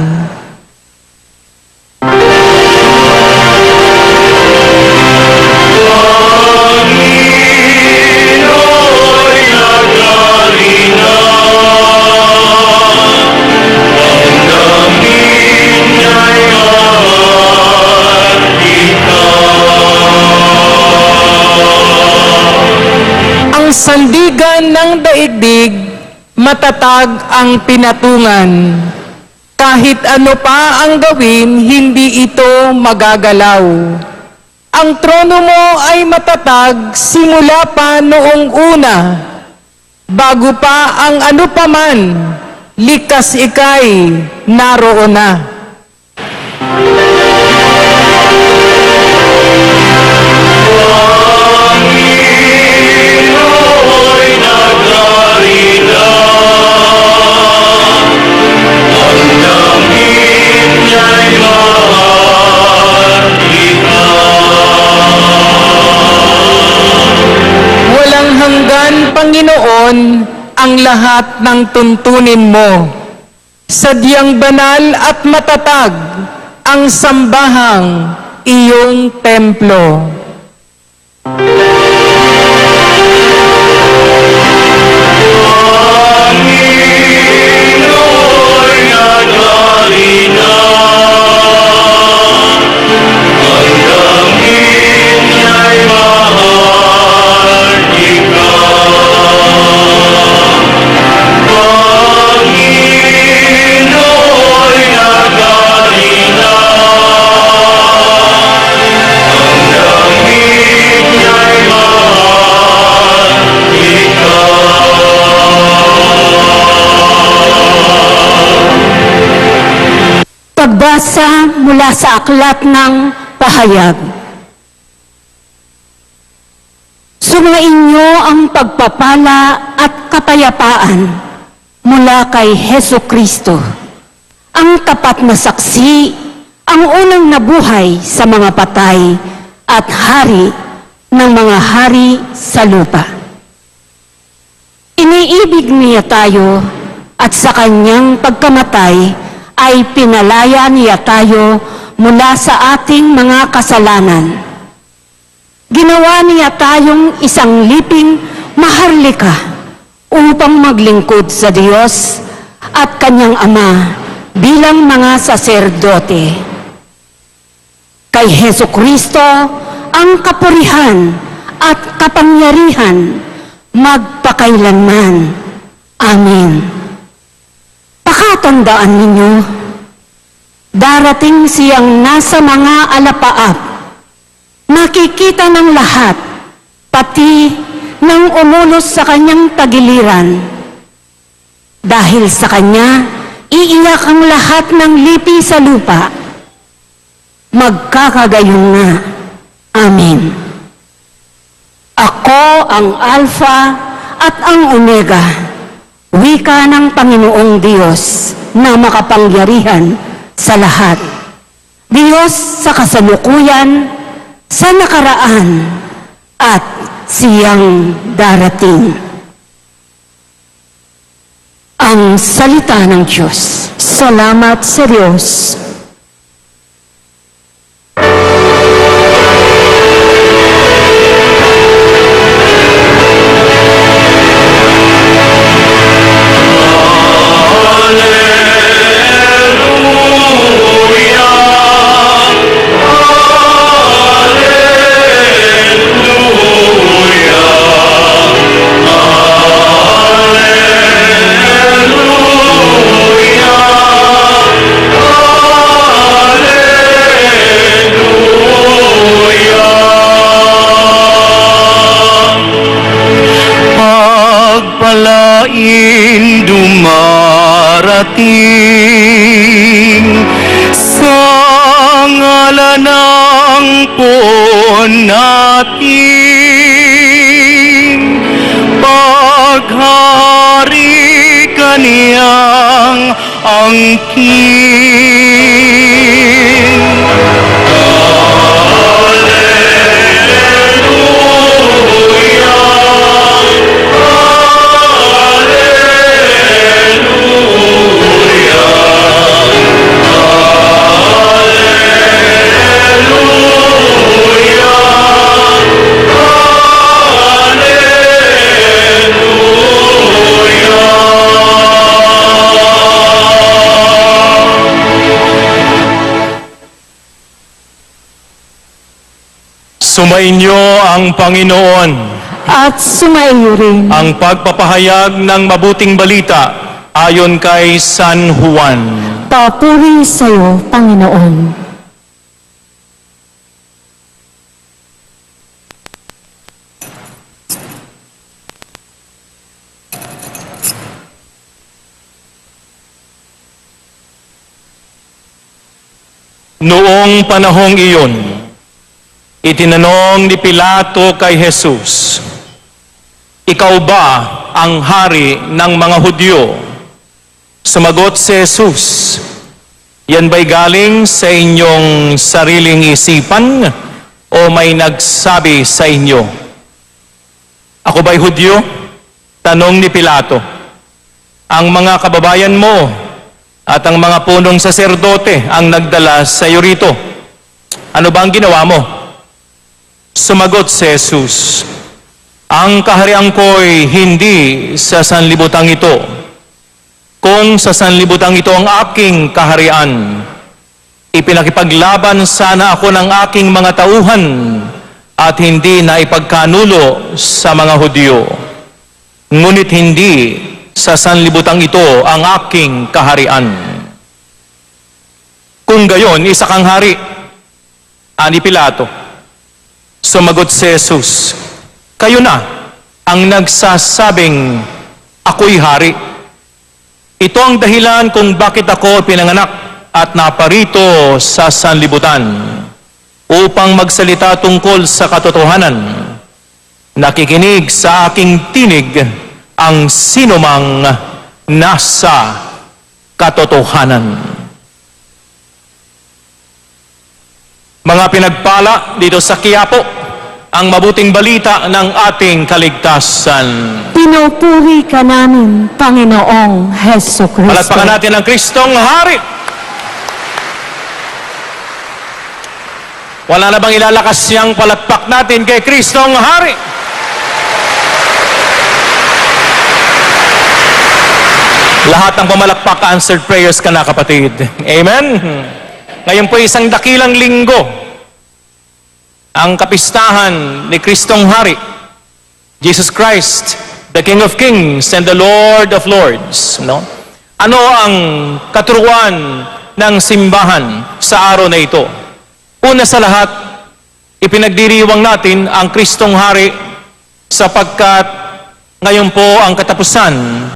Pangino'y naghari na, ang damit niya'y maharlika. Ang sandigan ng daigdig, matatag ang pinatungan. Kahit ano pa ang gawin, hindi ito magagalaw. Ang trono mo ay matatag simula pa noong una. Bago pa ang ano paman, likas ika'y naroon na. Pangino'y naghari na, ang damit niya'y maharlika. Walang hanggan, Panginoon, ang lahat ng tuntunin mo. Sadyang banal at matatag ang sambahang iyong templo. Pangino'y naghari na, ang damit niya'y maharlika. Pangino'y naghari na, ang damit niya'y maharlika. Pagbasa mula sa aklat ng pahayag. Sumain niyo ang pagpapala at kapayapaan mula kay Hesu Kristo, ang tapat na saksi, ang unang nabuhay sa mga patay at hari ng mga hari sa lupa. Iniibig niya tayo at sa kanyang pagkamatay ay pinalaya niya tayo mula sa ating mga kasalanan. Ginawa niya tayong isang liping maharlika upang maglingkod sa Diyos at kanyang Ama bilang mga saserdote. Kay Hesukristo ang kapurihan at kapangyarihan magpakailanman. Amen. Pakatandaan ninyo, darating siyang nasa mga alapaap, nakikita ng lahat, pati ng umulos sa kanyang tagiliran. Dahil sa kanya, iiyak ang lahat ng lipi sa lupa. Magkakagayon nga. Amen. Ako ang Alpha at ang Omega, wika ng Panginoong Diyos na makapangyarihan sa lahat. Diyos sa kasalukuyan, sa nakaraan, at siyang darating. Ang salita ng Diyos. Salamat sa Diyos. Pagpalain dumarating sa ngalan ng Poon natin. Paghari kaniyang angkin. Sumainyo ang Panginoon. At sumaiyo rin. Ang pagpapahayag ng mabuting balita ayon kay San Juan. Papuri sa iyo, Panginoon. Noong panahong iyon, itinanong ni Pilato kay Jesus, "Ikaw ba ang hari ng mga Hudyo?" Sumagot si Jesus, "Yan ba'y galing sa inyong sariling isipan o may nagsabi sa inyo?" "Ako ba'y Hudyo?" tanong ni Pilato. "Ang mga kababayan mo at ang mga punong saserdote ang nagdala sa iyo rito. Ano ba ang ginawa mo?" Sumagot si Jesus, "Ang kaharian ko'y hindi sa sanlibutang ito. Kung sa sanlibutang ito ang aking kaharian, ipinakipaglaban sana ako ng aking mga tauhan at hindi na ipagkanulo sa mga Hudyo. Ngunit hindi sa sanlibutang ito ang aking kaharian." "Kung gayon, isa kang hari," ani Pilato. Sumagot si Jesus, "Kayo na ang nagsasabing ako'y hari. Ito ang dahilan kung bakit ako pinanganak at naparito sa sanlibutan, upang magsalita tungkol sa katotohanan. Nakikinig sa aking tinig ang sinumang nasa katotohanan." Mga pinagpala dito sa Quiapo, ang mabuting balita ng ating kaligtasan. Pinupuri ka namin, Panginoong Heso Kristo. Palakpakan natin ang Kristong Hari. Wala na bang ilalakas siyang palakpak natin kay Kristong Hari? Lahat ng pumalakpak, answered prayers ka na, kapatid. Amen? Ngayon po isang dakilang linggo, ang kapistahan ni Kristong Hari, Jesus Christ, the King of Kings and the Lord of Lords. No? Ano ang katuruan ng simbahan sa araw na ito? Una sa lahat, ipinagdiriwang natin ang Kristong Hari sapagkat ngayon po ang katapusan